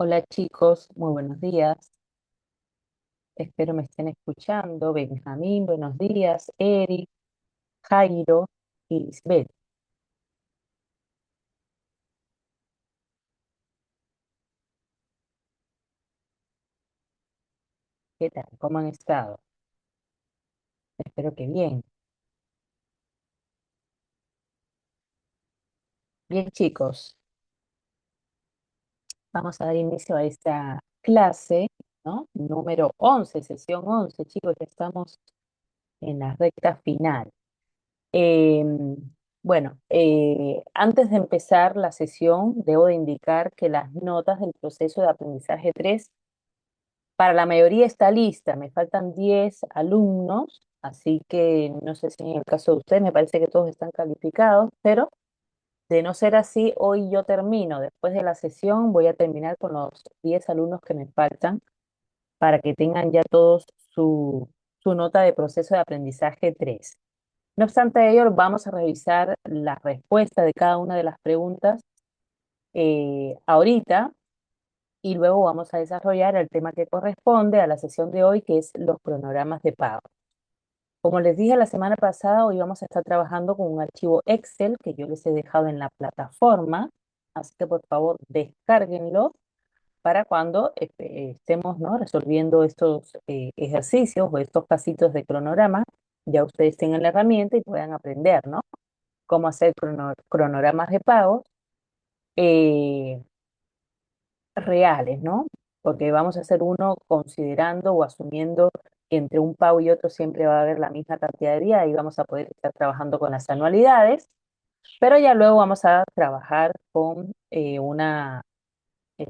Hola chicos, muy buenos días. Espero me estén escuchando. Benjamín, buenos días. Eric, Jairo y Lisbeth. ¿Qué tal? ¿Cómo han estado? Espero que bien. Bien chicos, vamos a dar inicio a esta clase, ¿no? Número 11, sesión 11. Chicos, ya estamos en la recta final. Bueno, antes de empezar la sesión, debo de indicar que las notas del proceso de aprendizaje 3 para la mayoría está lista, me faltan 10 alumnos, así que no sé si en el caso de ustedes me parece que todos están calificados, pero de no ser así, hoy yo termino. Después de la sesión voy a terminar con los 10 alumnos que me faltan para que tengan ya todos su nota de proceso de aprendizaje 3. No obstante ello, vamos a revisar la respuesta de cada una de las preguntas ahorita y luego vamos a desarrollar el tema que corresponde a la sesión de hoy, que es los cronogramas de pago. Como les dije la semana pasada, hoy vamos a estar trabajando con un archivo Excel que yo les he dejado en la plataforma, así que por favor descárguenlo para cuando estemos, ¿no?, resolviendo estos ejercicios o estos pasitos de cronograma, ya ustedes tengan la herramienta y puedan aprender, ¿no?, cómo hacer cronogramas de pagos. eh, reales, ¿no? Porque vamos a hacer uno considerando o asumiendo que entre un pago y otro siempre va a haber la misma cantidad de días y vamos a poder estar trabajando con las anualidades, pero ya luego vamos a trabajar con una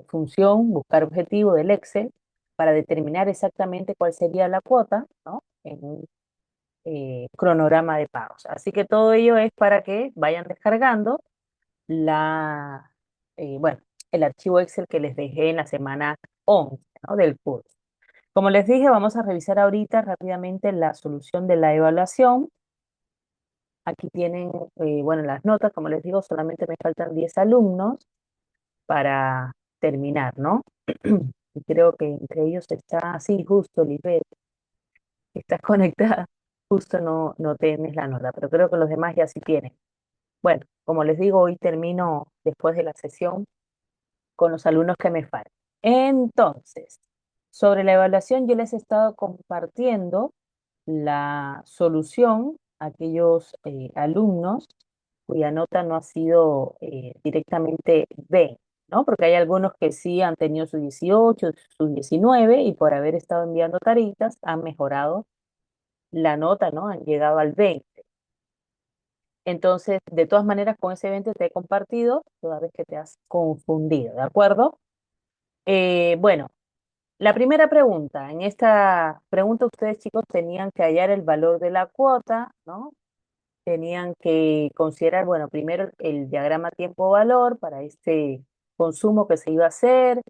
función, buscar objetivo del Excel para determinar exactamente cuál sería la cuota, ¿no?, en un cronograma de pagos. Así que todo ello es para que vayan descargando la, bueno, el archivo Excel que les dejé en la semana 11, ¿no?, del curso. Como les dije, vamos a revisar ahorita rápidamente la solución de la evaluación. Aquí tienen, bueno, las notas, como les digo, solamente me faltan 10 alumnos para terminar, ¿no? Y creo que entre ellos está, así justo, Lisbeth, que estás conectada, justo no tienes la nota, pero creo que los demás ya sí tienen. Bueno, como les digo, hoy termino después de la sesión con los alumnos que me faltan. Entonces, sobre la evaluación, yo les he estado compartiendo la solución a aquellos alumnos cuya nota no ha sido directamente B, ¿no? Porque hay algunos que sí han tenido su 18, su 19 y por haber estado enviando taritas han mejorado la nota, ¿no? Han llegado al 20. Entonces, de todas maneras, con ese 20 te he compartido toda vez que te has confundido, ¿de acuerdo? Bueno, la primera pregunta. En esta pregunta ustedes, chicos, tenían que hallar el valor de la cuota, ¿no? Tenían que considerar, bueno, primero el diagrama tiempo-valor para este consumo que se iba a hacer,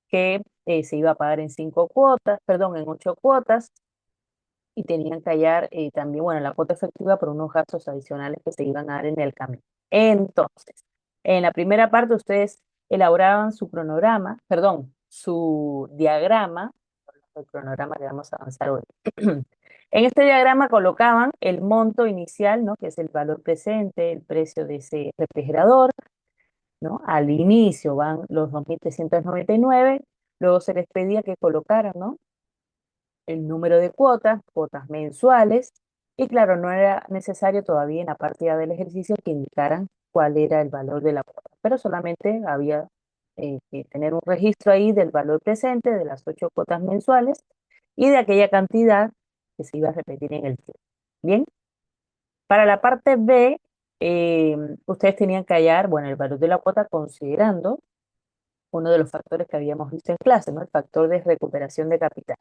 que se iba a pagar en 5 cuotas, perdón, en 8 cuotas, y tenían que hallar también, bueno, la cuota efectiva por unos gastos adicionales que se iban a dar en el camino. Entonces, en la primera parte ustedes elaboraban su cronograma, perdón, su diagrama, el cronograma que vamos a avanzar hoy. En este diagrama colocaban el monto inicial, ¿no?, que es el valor presente, el precio de ese refrigerador, ¿no? Al inicio van los 2.399, luego se les pedía que colocaran, ¿no?, el número de cuotas, cuotas mensuales, y claro, no era necesario todavía en la partida del ejercicio que indicaran cuál era el valor de la cuota, pero solamente había que tener un registro ahí del valor presente, de las 8 cuotas mensuales y de aquella cantidad que se iba a repetir en el tiempo. Bien, para la parte B, ustedes tenían que hallar, bueno, el valor de la cuota considerando uno de los factores que habíamos visto en clase, ¿no?, el factor de recuperación de capital.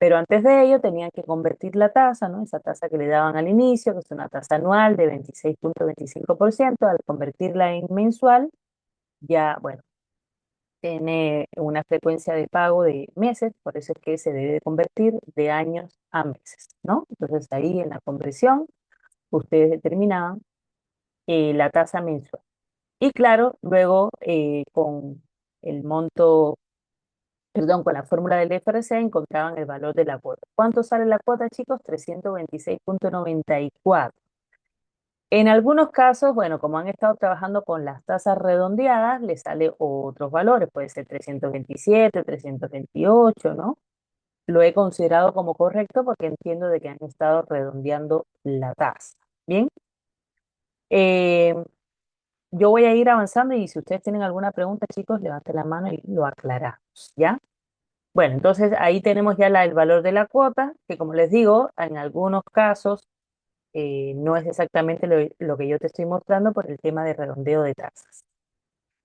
Pero antes de ello tenían que convertir la tasa, ¿no?, esa tasa que le daban al inicio, que es una tasa anual de 26.25%, al convertirla en mensual, ya, bueno, tiene una frecuencia de pago de meses, por eso es que se debe de convertir de años a meses, ¿no? Entonces ahí en la conversión ustedes determinaban la tasa mensual. Y claro, luego con el monto perdón, con la fórmula del FRC encontraban el valor de la cuota. ¿Cuánto sale la cuota, chicos? 326,94. En algunos casos, bueno, como han estado trabajando con las tasas redondeadas, les sale otros valores, puede ser 327, 328, ¿no? Lo he considerado como correcto porque entiendo de que han estado redondeando la tasa. Bien, eh, yo voy a ir avanzando y si ustedes tienen alguna pregunta, chicos, levanten la mano y lo aclaramos, ¿ya? Bueno, entonces ahí tenemos ya el valor de la cuota, que como les digo, en algunos casos no es exactamente lo que yo te estoy mostrando por el tema de redondeo de tasas.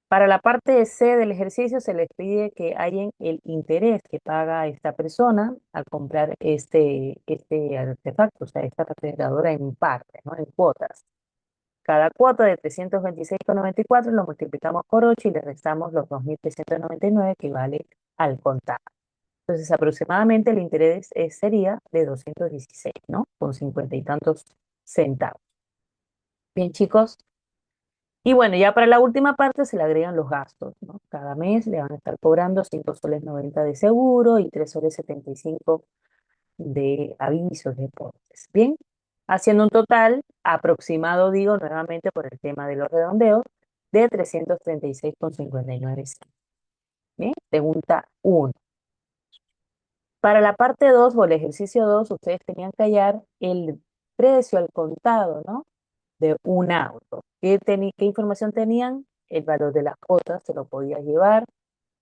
Para la parte C del ejercicio se les pide que hallen el interés que paga esta persona al comprar este artefacto, o sea, esta refrigeradora en parte, ¿no? En cuotas. Cada cuota de 326,94 lo multiplicamos por 8 y le restamos los 2.399 que vale al contado. Entonces, aproximadamente el interés sería de 216, ¿no? Con 50 y tantos centavos. Bien, chicos. Y bueno, ya para la última parte se le agregan los gastos, ¿no? Cada mes le van a estar cobrando 5 soles 90 de seguro y 3 soles 75 de avisos, de portes. Bien, haciendo un total aproximado, digo nuevamente por el tema de los redondeos, de 336,59 centavos. Bien, pregunta uno. Para la parte 2 o el ejercicio 2, ustedes tenían que hallar el precio al contado, ¿no? De un auto. ¿Qué información tenían? El valor de las cuotas, se lo podía llevar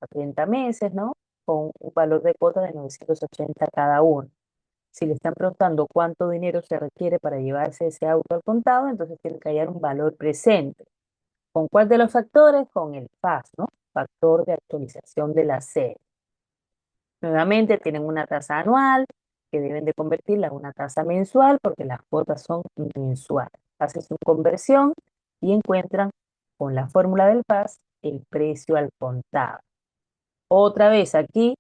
a 30 meses, ¿no? Con un valor de cuota de 980 cada uno. Si le están preguntando cuánto dinero se requiere para llevarse ese auto al contado, entonces tiene que hallar un valor presente. ¿Con cuál de los factores? Con el FAS, ¿no? Factor de actualización de la serie. Nuevamente tienen una tasa anual que deben de convertirla a una tasa mensual porque las cuotas son mensuales. Hacen su conversión y encuentran con la fórmula del FAS el precio al contado. Otra vez aquí,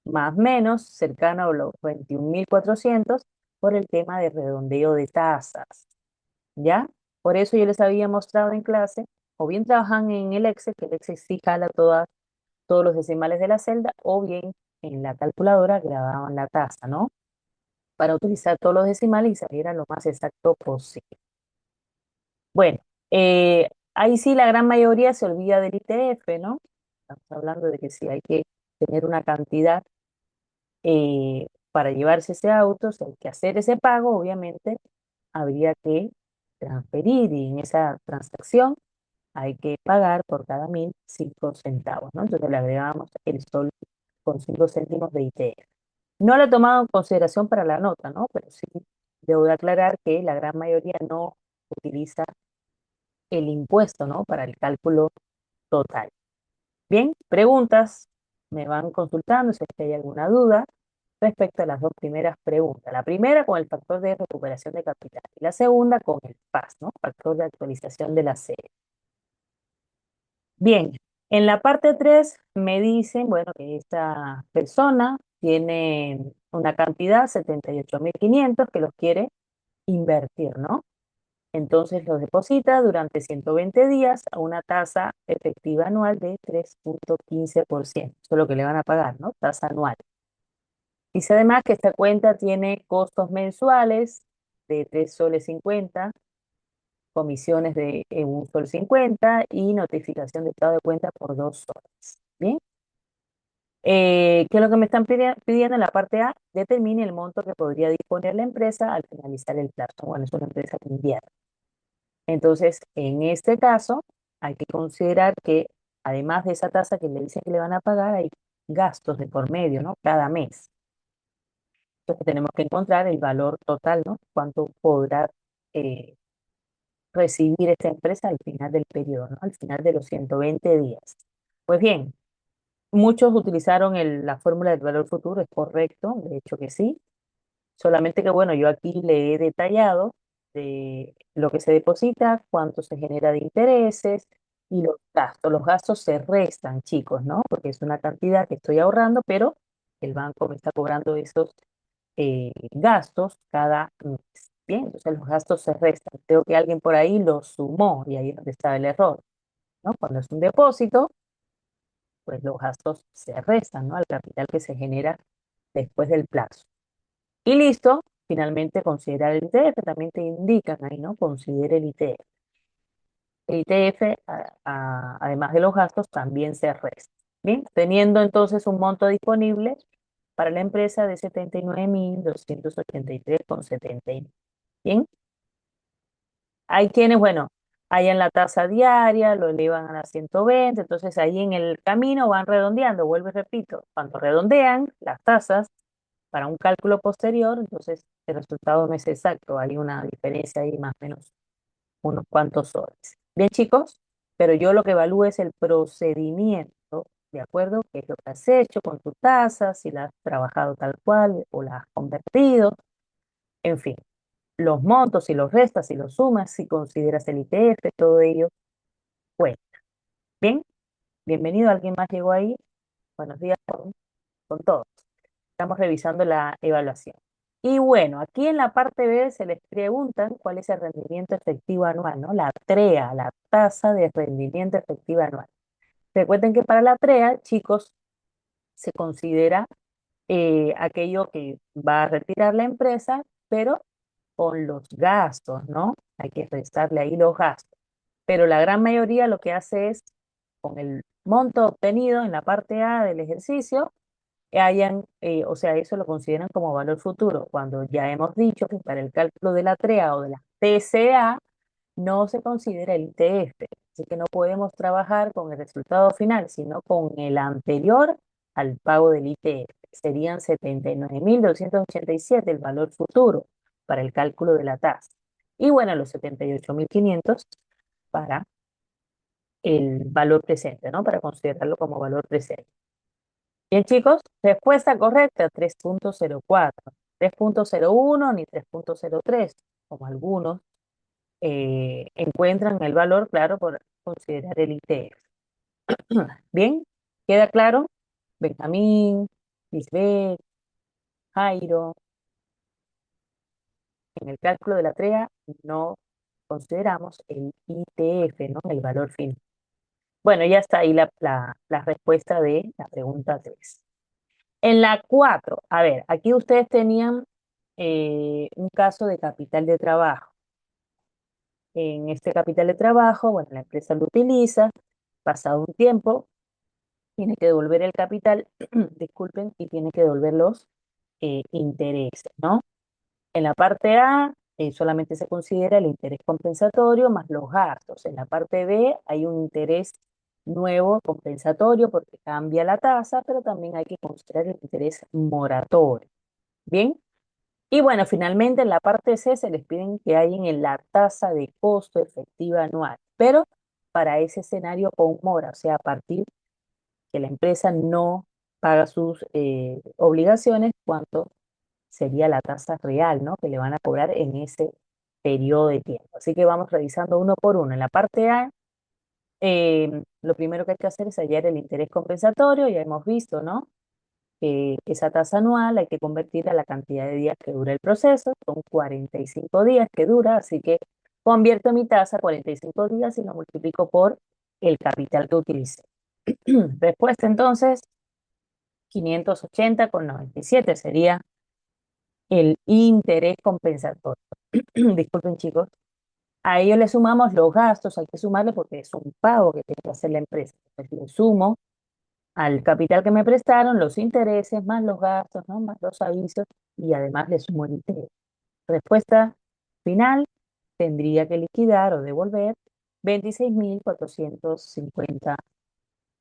más o menos, cercano a los 21.400 por el tema de redondeo de tasas. ¿Ya? Por eso yo les había mostrado en clase, o bien trabajan en el Excel, que el Excel sí jala todos los decimales de la celda, o bien en la calculadora grababan la tasa, ¿no? Para utilizar todos los decimales y saliera lo más exacto posible. Bueno, ahí sí la gran mayoría se olvida del ITF, ¿no? Estamos hablando de que si hay que tener una cantidad para llevarse ese auto, si hay que hacer ese pago, obviamente habría que transferir y en esa transacción hay que pagar por cada 1.005 centavos, ¿no? Entonces le agregamos el sol con 5 céntimos de ITF. No lo he tomado en consideración para la nota, ¿no? Pero sí debo de aclarar que la gran mayoría no utiliza el impuesto, ¿no? Para el cálculo total. Bien, preguntas. Me van consultando si es que hay alguna duda respecto a las dos primeras preguntas. La primera con el factor de recuperación de capital y la segunda con el FAS, ¿no? Factor de actualización de la serie. Bien, en la parte 3 me dicen, bueno, que esta persona tiene una cantidad, 78.500, que los quiere invertir, ¿no? Entonces los deposita durante 120 días a una tasa efectiva anual de 3,15%. Eso es lo que le van a pagar, ¿no? Tasa anual. Dice además que esta cuenta tiene costos mensuales de 3 soles 50, comisiones de 1,50 sol y notificación de estado de cuenta por 2 soles. Bien. ¿Qué es lo que me están pidiendo en la parte A? Determine el monto que podría disponer la empresa al finalizar el plazo. Bueno, es una empresa que invierte. Entonces, en este caso, hay que considerar que además de esa tasa que le dicen que le van a pagar, hay gastos de por medio, ¿no? Cada mes. Entonces, tenemos que encontrar el valor total, ¿no? Cuánto podrá eh, recibir esta empresa al final del periodo, ¿no? Al final de los 120 días. Pues bien, muchos utilizaron la fórmula del valor futuro, es correcto, de hecho que sí. Solamente que, bueno, yo aquí le he detallado de lo que se deposita, cuánto se genera de intereses y los gastos. Los gastos se restan, chicos, ¿no? Porque es una cantidad que estoy ahorrando, pero el banco me está cobrando esos gastos cada mes. Bien, entonces los gastos se restan. Creo que alguien por ahí lo sumó y ahí es donde estaba el error, ¿no? Cuando es un depósito, pues los gastos se restan, ¿no? Al capital que se genera después del plazo. Y listo, finalmente considerar el ITF, también te indican ahí, ¿no? Considere el ITF. El ITF, además de los gastos, también se resta. Bien, teniendo entonces un monto disponible para la empresa de 79.283,79. Bien, hay quienes, bueno, hay en la tasa diaria, lo elevan a las 120, entonces ahí en el camino van redondeando, vuelvo y repito, cuando redondean las tasas para un cálculo posterior, entonces el resultado no es exacto, hay una diferencia ahí más o menos unos cuantos soles. Bien, chicos, pero yo lo que evalúo es el procedimiento, ¿de acuerdo? ¿Qué es lo que has hecho con tu tasa? Si la has trabajado tal cual o la has convertido, en fin, los montos, si los restas, si los sumas, si consideras el ITF, todo ello cuenta. Bien, bienvenido. ¿Alguien más llegó ahí? Buenos días con todos. Estamos revisando la evaluación. Y bueno, aquí en la parte B se les preguntan cuál es el rendimiento efectivo anual, ¿no? La TREA, la tasa de rendimiento efectivo anual. Recuerden que para la TREA, chicos, se considera aquello que va a retirar la empresa, pero con los gastos, ¿no? Hay que restarle ahí los gastos. Pero la gran mayoría lo que hace es, con el monto obtenido en la parte A del ejercicio, o sea, eso lo consideran como valor futuro, cuando ya hemos dicho que para el cálculo de la TREA o de la TCA no se considera el ITF, así que no podemos trabajar con el resultado final, sino con el anterior al pago del ITF. Serían 79.287 el valor futuro para el cálculo de la tasa. Y bueno, los 78.500 para el valor presente, ¿no? Para considerarlo como valor presente. Bien, chicos, respuesta correcta, 3.04. 3.01 ni 3.03, como algunos encuentran el valor, claro, por considerar el ITF. Bien, ¿queda claro? Benjamín, Lisbeth, Jairo, en el cálculo de la TREA no consideramos el ITF, ¿no? El valor final. Bueno, ya está ahí la respuesta de la pregunta 3. En la 4, a ver, aquí ustedes tenían un caso de capital de trabajo. En este capital de trabajo, bueno, la empresa lo utiliza, pasado un tiempo, tiene que devolver el capital, disculpen, y tiene que devolver los intereses, ¿no? En la parte A solamente se considera el interés compensatorio más los gastos. En la parte B hay un interés nuevo compensatorio porque cambia la tasa, pero también hay que considerar el interés moratorio. Bien, y bueno, finalmente en la parte C se les piden que hay en la tasa de costo efectiva anual, pero para ese escenario con mora, o sea, a partir que la empresa no paga sus obligaciones, cuánto sería la tasa real, ¿no? Que le van a cobrar en ese periodo de tiempo. Así que vamos revisando uno por uno. En la parte A, lo primero que hay que hacer es hallar el interés compensatorio, ya hemos visto, ¿no? Que esa tasa anual hay que convertir a la cantidad de días que dura el proceso, son 45 días que dura, así que convierto mi tasa a 45 días y lo multiplico por el capital que utilicé. Respuesta entonces, 580,97 sería el interés compensatorio. Disculpen, chicos. A ello le sumamos los gastos, hay que sumarle porque es un pago que tiene que hacer la empresa. Entonces le sumo al capital que me prestaron los intereses más los gastos, ¿no? Más los avisos y además le sumo el interés. Respuesta final, tendría que liquidar o devolver 26.450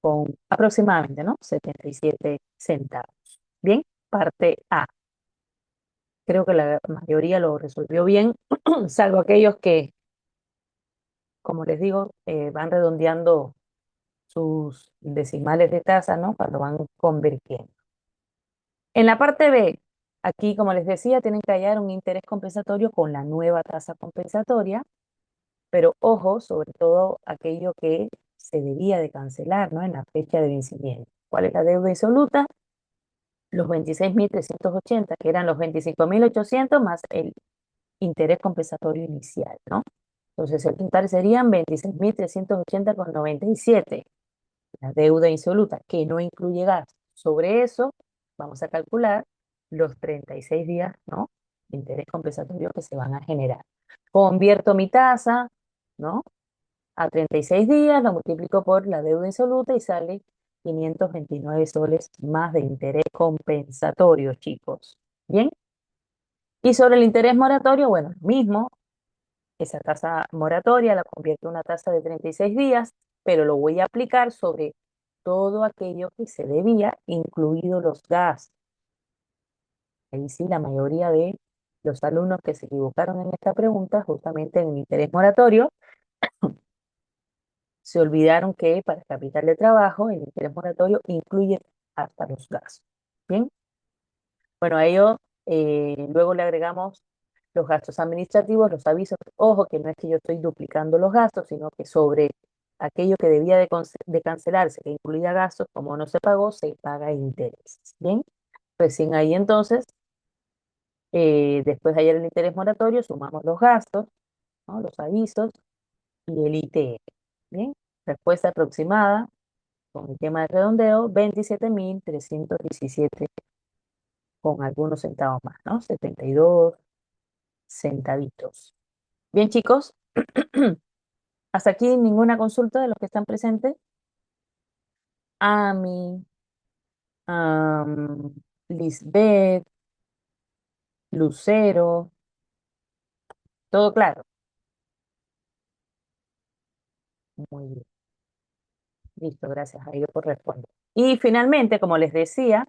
con aproximadamente, ¿no? 77 centavos. Bien, parte A. Creo que la mayoría lo resolvió bien, salvo aquellos que, como les digo, van redondeando sus decimales de tasa, ¿no? Cuando van convirtiendo. En la parte B, aquí, como les decía, tienen que hallar un interés compensatorio con la nueva tasa compensatoria, pero ojo, sobre todo aquello que se debía de cancelar, ¿no? En la fecha de vencimiento. ¿Cuál es la deuda insoluta? Los 26.380, que eran los 25.800 más el interés compensatorio inicial, ¿no? Entonces el total serían 26.380,97. la deuda insoluta, que no incluye gastos. Sobre eso, vamos a calcular los 36 días, ¿no? De interés compensatorio que se van a generar. Convierto mi tasa, ¿no? A 36 días, lo multiplico por la deuda insoluta y sale 529 soles más de interés compensatorio, chicos. ¿Bien? Y sobre el interés moratorio, bueno, lo mismo, esa tasa moratoria la convierto en una tasa de 36 días, pero lo voy a aplicar sobre todo aquello que se debía, incluidos los gastos. Ahí sí, la mayoría de los alumnos que se equivocaron en esta pregunta, justamente en el interés moratorio, se olvidaron que para el capital de trabajo el interés moratorio incluye hasta los gastos. Bien, bueno, a ello luego le agregamos los gastos administrativos, los avisos. Ojo que no es que yo estoy duplicando los gastos, sino que sobre aquello que debía de cancelarse, que incluía gastos, como no se pagó, se paga interés. Bien, recién ahí entonces, después de hallar el interés moratorio, sumamos los gastos, ¿no? Los avisos y el ITR. Bien, respuesta aproximada con el tema de redondeo, 27.317 con algunos centavos más, ¿no? 72 centavitos. Bien, chicos, hasta aquí ninguna consulta de los que están presentes. Ami, Lisbeth, Lucero, todo claro. Muy bien, listo, gracias a ellos por responder. Y finalmente, como les decía,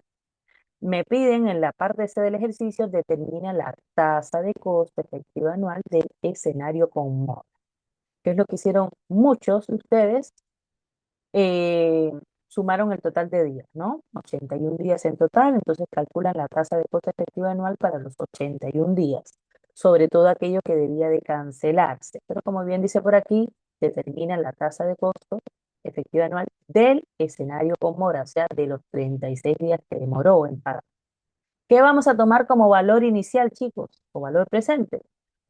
me piden en la parte C del ejercicio determina la tasa de costo efectiva anual del escenario con moda, que es lo que hicieron muchos de ustedes. eh, Sumaron el total de días, ¿no? 81 días en total, entonces calculan la tasa de costo efectiva anual para los 81 días, sobre todo aquello que debía de cancelarse. Pero como bien dice por aquí, determinan la tasa de costo efectiva anual del escenario con mora, o sea, de los 36 días que demoró en pagar. ¿Qué vamos a tomar como valor inicial, chicos? O valor presente.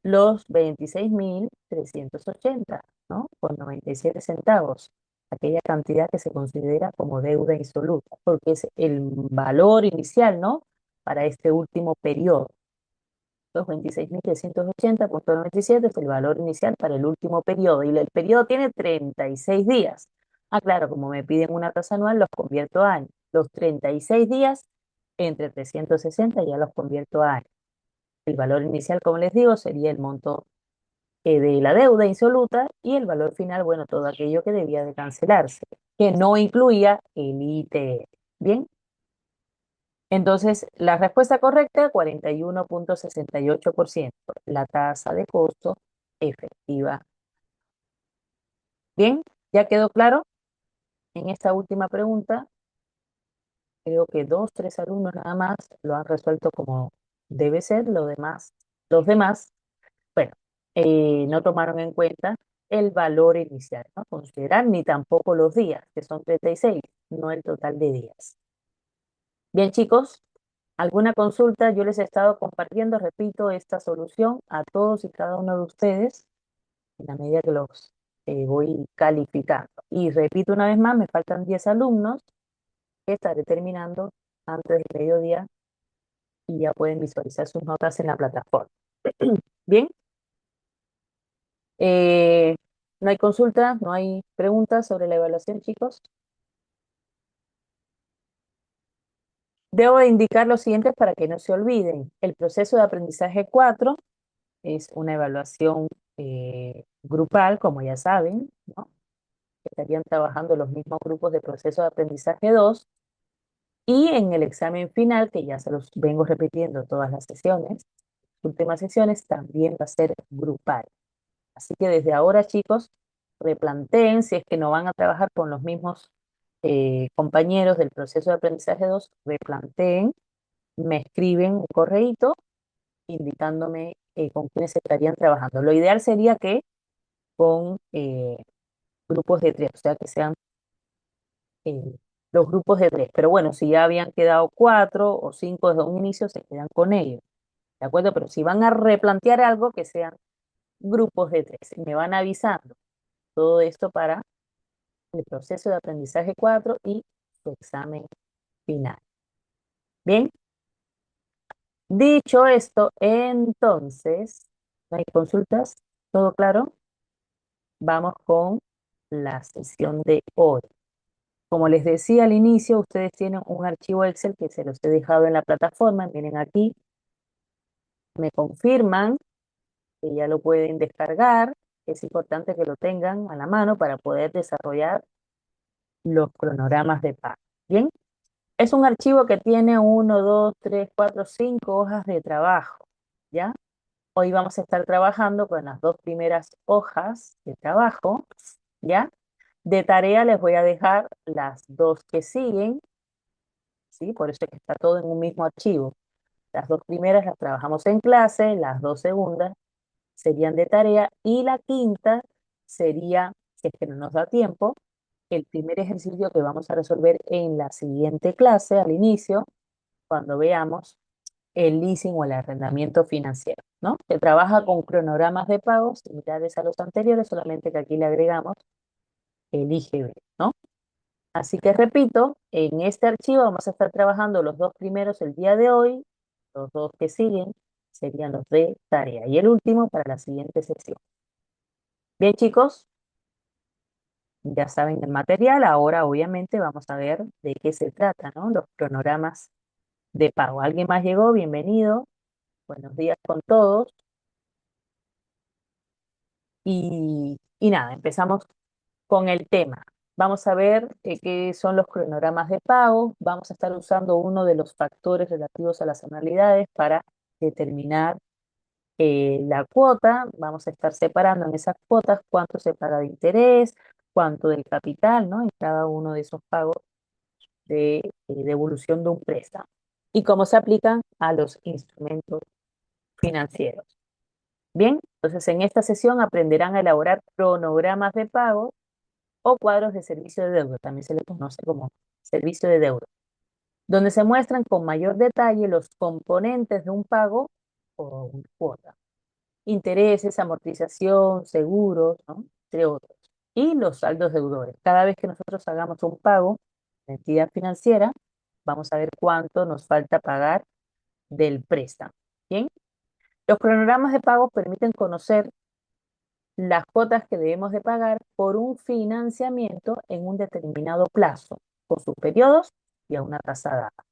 Los 26.380, ¿no? Con 97 centavos. Aquella cantidad que se considera como deuda insoluta, porque es el valor inicial, ¿no? Para este último periodo. Los 26.380,97 es el valor inicial para el último periodo. Y el periodo tiene 36 días. Ah, claro, como me piden una tasa anual, los convierto a años. Los 36 días entre 360 ya los convierto a años. El valor inicial, como les digo, sería el monto de la deuda insoluta y el valor final, bueno, todo aquello que debía de cancelarse, que no incluía el ITR. Bien, entonces la respuesta correcta, 41,68%, la tasa de costo efectiva. Bien, ¿ya quedó claro? En esta última pregunta, creo que dos, tres alumnos nada más lo han resuelto como debe ser, los demás, bueno, no tomaron en cuenta el valor inicial, no considerar ni tampoco los días, que son 36, no el total de días. Bien, chicos, ¿alguna consulta? Yo les he estado compartiendo, repito, esta solución a todos y cada uno de ustedes en la medida que los voy calificando. Y repito una vez más, me faltan 10 alumnos que estaré terminando antes del mediodía y ya pueden visualizar sus notas en la plataforma. Bien, eh, no hay consulta, no hay preguntas sobre la evaluación, chicos. Debo de indicar los siguientes para que no se olviden. El proceso de aprendizaje 4 es una evaluación grupal, como ya saben, ¿no? Estarían trabajando los mismos grupos de proceso de aprendizaje 2 y en el examen final, que ya se los vengo repitiendo todas las sesiones, últimas sesiones, también va a ser grupal. Así que desde ahora, chicos, replanteen si es que no van a trabajar con los mismos compañeros del proceso de aprendizaje 2, replanteen, me escriben un correíto indicándome con quiénes estarían trabajando. Lo ideal sería que con grupos de tres, o sea, que sean eh, los grupos de tres. Pero bueno, si ya habían quedado cuatro o cinco desde un inicio, se quedan con ellos. ¿De acuerdo? Pero si van a replantear algo, que sean grupos de tres. Me van avisando todo esto para el proceso de aprendizaje 4 y su examen final. Bien, dicho esto, entonces, ¿no hay consultas? ¿Todo claro? Vamos con la sesión de hoy. Como les decía al inicio, ustedes tienen un archivo Excel que se los he dejado en la plataforma. Miren aquí, me confirman que ya lo pueden descargar. Es importante que lo tengan a la mano para poder desarrollar los cronogramas de pago. Bien, es un archivo que tiene 1, 2, 3, 4, 5 hojas de trabajo. ¿Ya? Hoy vamos a estar trabajando con las dos primeras hojas de trabajo. ¿Ya? De tarea les voy a dejar las dos que siguen, ¿sí? Por eso es que está todo en un mismo archivo. Las dos primeras las trabajamos en clase, las dos segundas serían de tarea y la quinta sería, si es que no nos da tiempo, el primer ejercicio que vamos a resolver en la siguiente clase, al inicio, cuando veamos el leasing o el arrendamiento financiero, ¿no? Que trabaja con cronogramas de pagos similares a los anteriores, solamente que aquí le agregamos el IGB, ¿no? Así que repito, en este archivo vamos a estar trabajando los dos primeros el día de hoy, los dos que siguen serían los de tarea y el último para la siguiente sesión. Bien, chicos, ya saben el material, ahora obviamente vamos a ver de qué se trata, ¿no? Los cronogramas de pago. ¿Alguien más llegó? Bienvenido. Buenos días con todos. Y nada, empezamos con el tema. Vamos a ver qué son los cronogramas de pago. Vamos a estar usando uno de los factores relativos a las anualidades para determinar la cuota. Vamos a estar separando en esas cuotas cuánto se paga de interés, cuánto del capital, ¿no? En cada uno de esos pagos de devolución de un préstamo. Y cómo se aplican a los instrumentos financieros. Bien, entonces en esta sesión aprenderán a elaborar cronogramas de pago o cuadros de servicio de deuda, también se le conoce como servicio de deuda, donde se muestran con mayor detalle los componentes de un pago o una cuota, intereses, amortización, seguros, ¿no? Entre otros, y los saldos deudores. Cada vez que nosotros hagamos un pago de entidad financiera, vamos a ver cuánto nos falta pagar del préstamo. Bien, los cronogramas de pago permiten conocer las cuotas que debemos de pagar por un financiamiento en un determinado plazo, con sus periodos y a una tasa dada.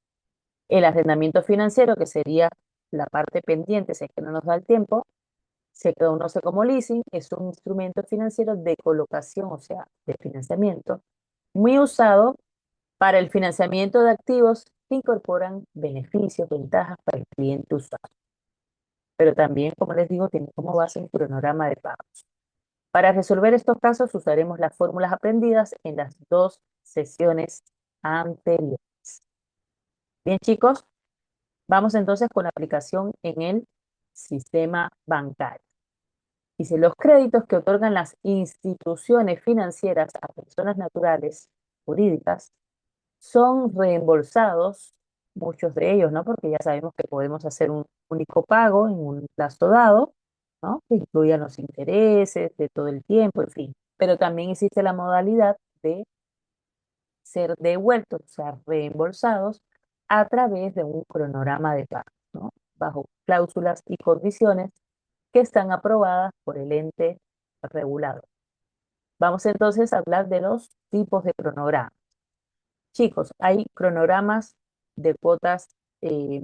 El arrendamiento financiero, que sería la parte pendiente, si es que no nos da el tiempo, se conoce como leasing, es un instrumento financiero de colocación, o sea, de financiamiento, muy usado para el financiamiento de activos que incorporan beneficios, ventajas para el cliente usuario. Pero también, como les digo, tiene como base un cronograma de pagos. Para resolver estos casos usaremos las fórmulas aprendidas en las dos sesiones anteriores. Bien, chicos, vamos entonces con la aplicación en el sistema bancario. Dice, los créditos que otorgan las instituciones financieras a personas naturales, jurídicas, son reembolsados, muchos de ellos, ¿no? Porque ya sabemos que podemos hacer un único pago en un plazo dado, ¿no? Que incluyan los intereses de todo el tiempo, en fin. Pero también existe la modalidad de ser devueltos, o sea, reembolsados a través de un cronograma de pago, ¿no? Bajo cláusulas y condiciones que están aprobadas por el ente regulador. Vamos entonces a hablar de los tipos de cronogramas. Chicos, hay cronogramas de cuotas eh,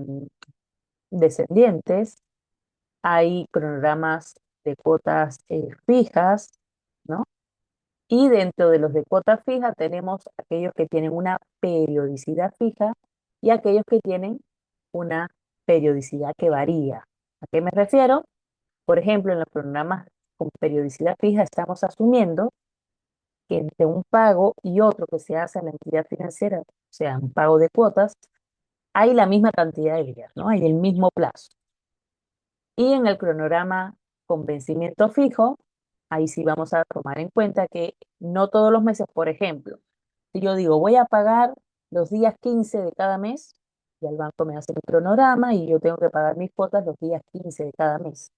descendientes, hay cronogramas de cuotas fijas, ¿no? Y dentro de los de cuota fija tenemos aquellos que tienen una periodicidad fija y aquellos que tienen una periodicidad que varía. ¿A qué me refiero? Por ejemplo, en los programas con periodicidad fija estamos asumiendo que entre un pago y otro que se hace a la entidad financiera, o sea, un pago de cuotas, hay la misma cantidad de días, ¿no? Hay el mismo plazo. Y en el cronograma con vencimiento fijo, ahí sí vamos a tomar en cuenta que no todos los meses, por ejemplo, si yo digo voy a pagar los días 15 de cada mes, y el banco me hace el cronograma y yo tengo que pagar mis cuotas los días 15 de cada mes.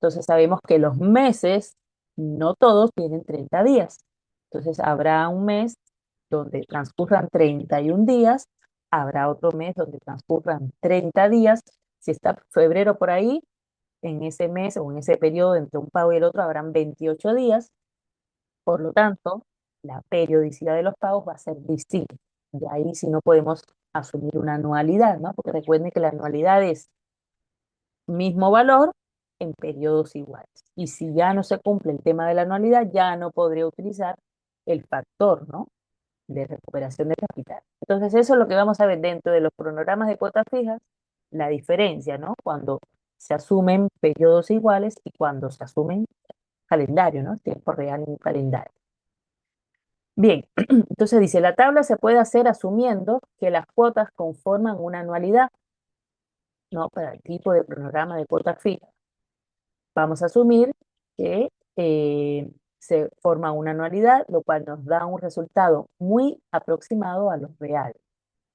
Entonces sabemos que los meses, no todos tienen 30 días. Entonces habrá un mes donde transcurran 31 días, habrá otro mes donde transcurran 30 días. Si está febrero por ahí, en ese mes o en ese periodo entre un pago y el otro habrán 28 días. Por lo tanto, la periodicidad de los pagos va a ser distinta. Y ahí sí no podemos asumir una anualidad, ¿no? Porque recuerden que la anualidad es mismo valor en periodos iguales. Y si ya no se cumple el tema de la anualidad, ya no podría utilizar el factor, ¿no? De recuperación de capital. Entonces, eso es lo que vamos a ver dentro de los cronogramas de cuotas fijas, la diferencia, ¿no? Cuando se asumen periodos iguales y cuando se asumen calendario, ¿no? Tiempo real en un calendario. Bien, entonces dice, la tabla se puede hacer asumiendo que las cuotas conforman una anualidad, ¿no? Para el tipo de cronograma de cuotas fijas. Vamos a asumir que se forma una anualidad, lo cual nos da un resultado muy aproximado a los reales.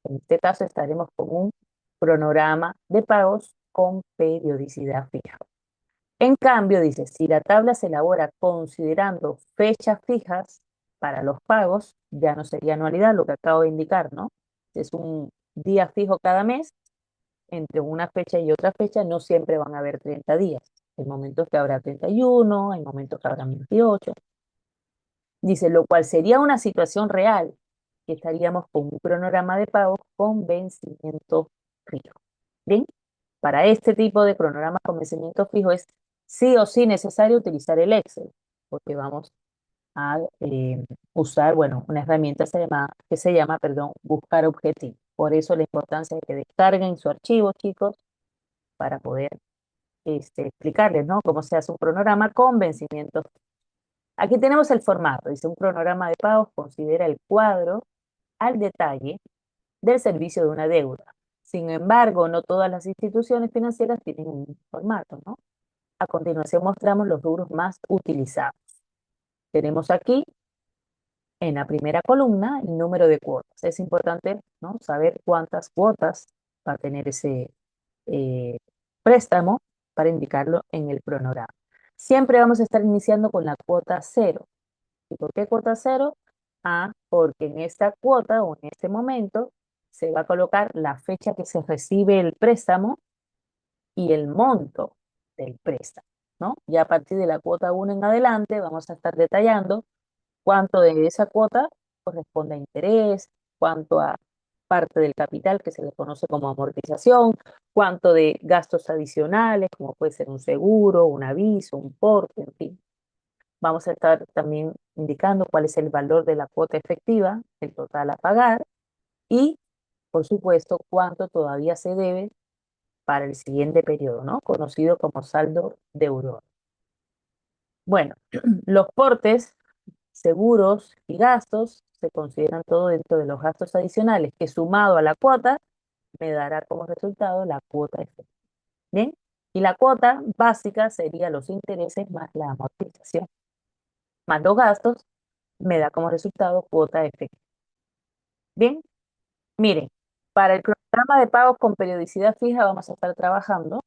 En este caso estaremos con un cronograma de pagos con periodicidad fija. En cambio, dice, si la tabla se elabora considerando fechas fijas para los pagos, ya no sería anualidad, lo que acabo de indicar, ¿no? Es un día fijo cada mes, entre una fecha y otra fecha no siempre van a haber 30 días. Hay momentos que habrá 31, hay momentos que habrá 28. Dice, lo cual sería una situación real, que estaríamos con un cronograma de pagos con vencimiento fijo. Bien, para este tipo de cronogramas con vencimiento fijo es sí o sí necesario utilizar el Excel, porque vamos a usar, bueno, una herramienta que se llama, perdón, buscar objetivos. Por eso la importancia de que descarguen su archivo, chicos, para poder explicarles, ¿no? Cómo se hace un cronograma con vencimientos. Aquí tenemos el formato. Dice, un cronograma de pagos considera el cuadro al detalle del servicio de una deuda. Sin embargo, no todas las instituciones financieras tienen un formato, ¿no? A continuación mostramos los rubros más utilizados. Tenemos aquí en la primera columna el número de cuotas. Es importante, ¿no? Saber cuántas cuotas va a tener ese eh, préstamo para indicarlo en el cronograma. Siempre vamos a estar iniciando con la cuota cero. ¿Y por qué cuota cero? Ah, porque en esta cuota o en este momento se va a colocar la fecha que se recibe el préstamo y el monto del préstamo, ¿no? Ya a partir de la cuota uno en adelante vamos a estar detallando cuánto de esa cuota corresponde a interés, cuánto a parte del capital que se le conoce como amortización, cuánto de gastos adicionales, como puede ser un seguro, un aviso, un porte, en fin. Vamos a estar también indicando cuál es el valor de la cuota efectiva, el total a pagar y, por supuesto, cuánto todavía se debe para el siguiente periodo, ¿no? Conocido como saldo deudor. Bueno, los portes, seguros y gastos se consideran todo dentro de los gastos adicionales que sumado a la cuota me dará como resultado la cuota efectiva. ¿Bien? Y la cuota básica sería los intereses más la amortización, más los gastos, me da como resultado cuota efectiva. Bien, miren, para el cronograma de pagos con periodicidad fija vamos a estar trabajando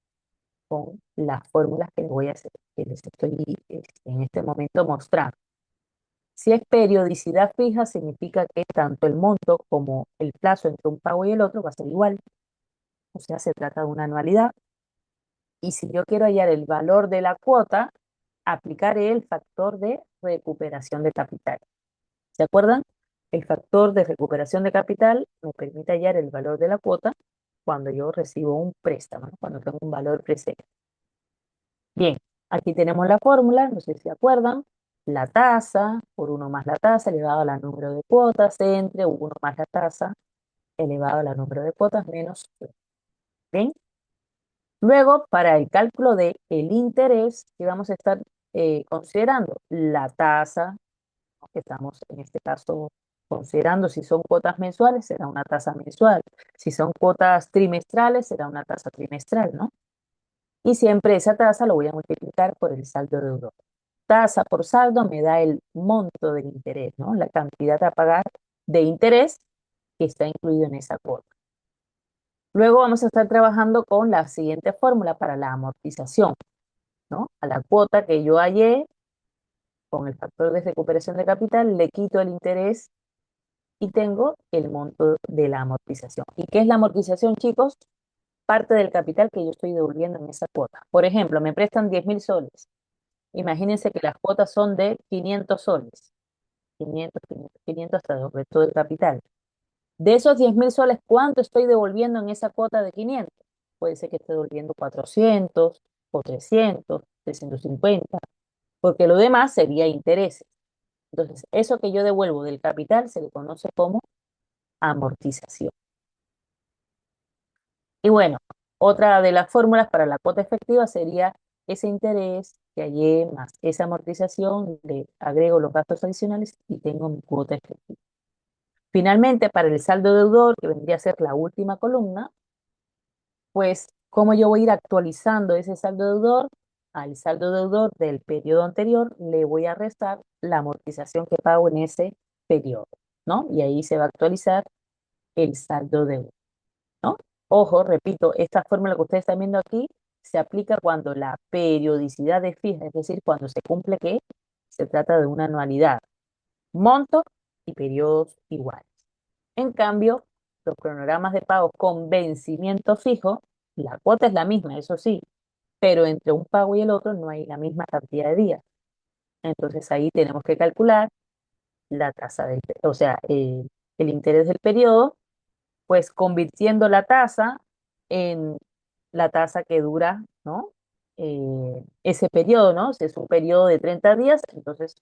con las fórmulas que les voy a hacer, que les estoy en este momento mostrando. Si es periodicidad fija, significa que tanto el monto como el plazo entre un pago y el otro va a ser igual. O sea, se trata de una anualidad. Y si yo quiero hallar el valor de la cuota, aplicaré el factor de recuperación de capital. ¿Se acuerdan? El factor de recuperación de capital me permite hallar el valor de la cuota cuando yo recibo un préstamo, ¿no? Cuando tengo un valor presente. Bien, aquí tenemos la fórmula, no sé si se acuerdan. La tasa por uno más la tasa elevado a la número de cuotas entre uno más la tasa elevado a la número de cuotas menos uno. Bien. Luego, para el cálculo del interés, que vamos a estar considerando la tasa, ¿no? Que estamos en este caso considerando si son cuotas mensuales, será una tasa mensual. Si son cuotas trimestrales, será una tasa trimestral, ¿no? Y siempre esa tasa lo voy a multiplicar por el saldo deudor. Tasa por saldo me da el monto del interés, ¿no? La cantidad a pagar de interés que está incluido en esa cuota. Luego vamos a estar trabajando con la siguiente fórmula para la amortización, ¿no? A la cuota que yo hallé con el factor de recuperación de capital, le quito el interés y tengo el monto de la amortización. ¿Y qué es la amortización, chicos? Parte del capital que yo estoy devolviendo en esa cuota. Por ejemplo, me prestan 10.000 soles. Imagínense que las cuotas son de 500 soles. 500 hasta devolver todo el capital. De esos 10.000 soles, ¿cuánto estoy devolviendo en esa cuota de 500? Puede ser que esté devolviendo 400 o 300, 350, porque lo demás sería intereses. Entonces, eso que yo devuelvo del capital se le conoce como amortización. Y bueno, otra de las fórmulas para la cuota efectiva sería ese interés que hallé más esa amortización, le agrego los gastos adicionales y tengo mi cuota efectiva. Finalmente, para el saldo deudor, que vendría a ser la última columna, pues, ¿cómo yo voy a ir actualizando ese saldo deudor? Al saldo deudor del periodo anterior le voy a restar la amortización que pago en ese periodo, ¿no? Y ahí se va a actualizar el saldo deudor, ¿no? Ojo, repito, esta fórmula que ustedes están viendo aquí se aplica cuando la periodicidad es fija, es decir, cuando se cumple que se trata de una anualidad, monto y periodos iguales. En cambio, los cronogramas de pago con vencimiento fijo, la cuota es la misma, eso sí, pero entre un pago y el otro no hay la misma cantidad de días. Entonces ahí tenemos que calcular la tasa o sea, el interés del periodo, pues convirtiendo la tasa en la tasa que dura, ¿no? Ese periodo, ¿no? Si es un periodo de 30 días, entonces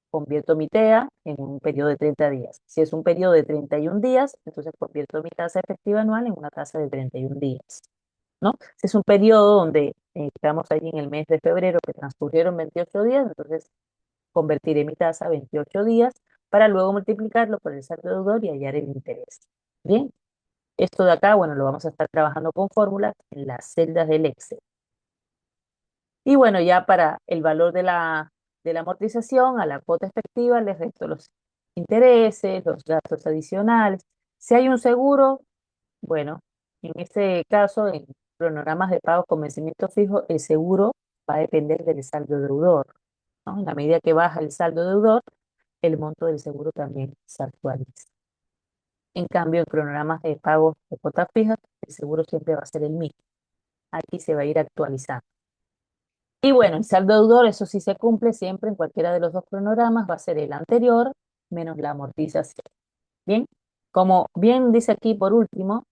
convierto mi TEA en un periodo de 30 días. Si es un periodo de 31 días, entonces convierto mi tasa efectiva anual en una tasa de 31 días, ¿no? Si es un periodo donde estamos ahí en el mes de febrero que transcurrieron 28 días, entonces convertiré mi tasa a 28 días para luego multiplicarlo por el saldo deudor y hallar el interés. Bien, esto de acá, bueno, lo vamos a estar trabajando con fórmulas en las celdas del Excel. Y bueno, ya para el valor de la amortización, a la cuota efectiva les resto los intereses, los gastos adicionales. Si hay un seguro, bueno, en este caso, en cronogramas de pagos con vencimiento fijo, el seguro va a depender del saldo deudor, ¿no? En la medida que baja el saldo deudor, el monto del seguro también se actualiza. En cambio, en cronogramas de pagos de cuotas fijas, el seguro siempre va a ser el mismo. Aquí se va a ir actualizando. Y bueno, el saldo deudor, eso sí se cumple siempre en cualquiera de los dos cronogramas, va a ser el anterior menos la amortización. Bien, como bien dice aquí por último,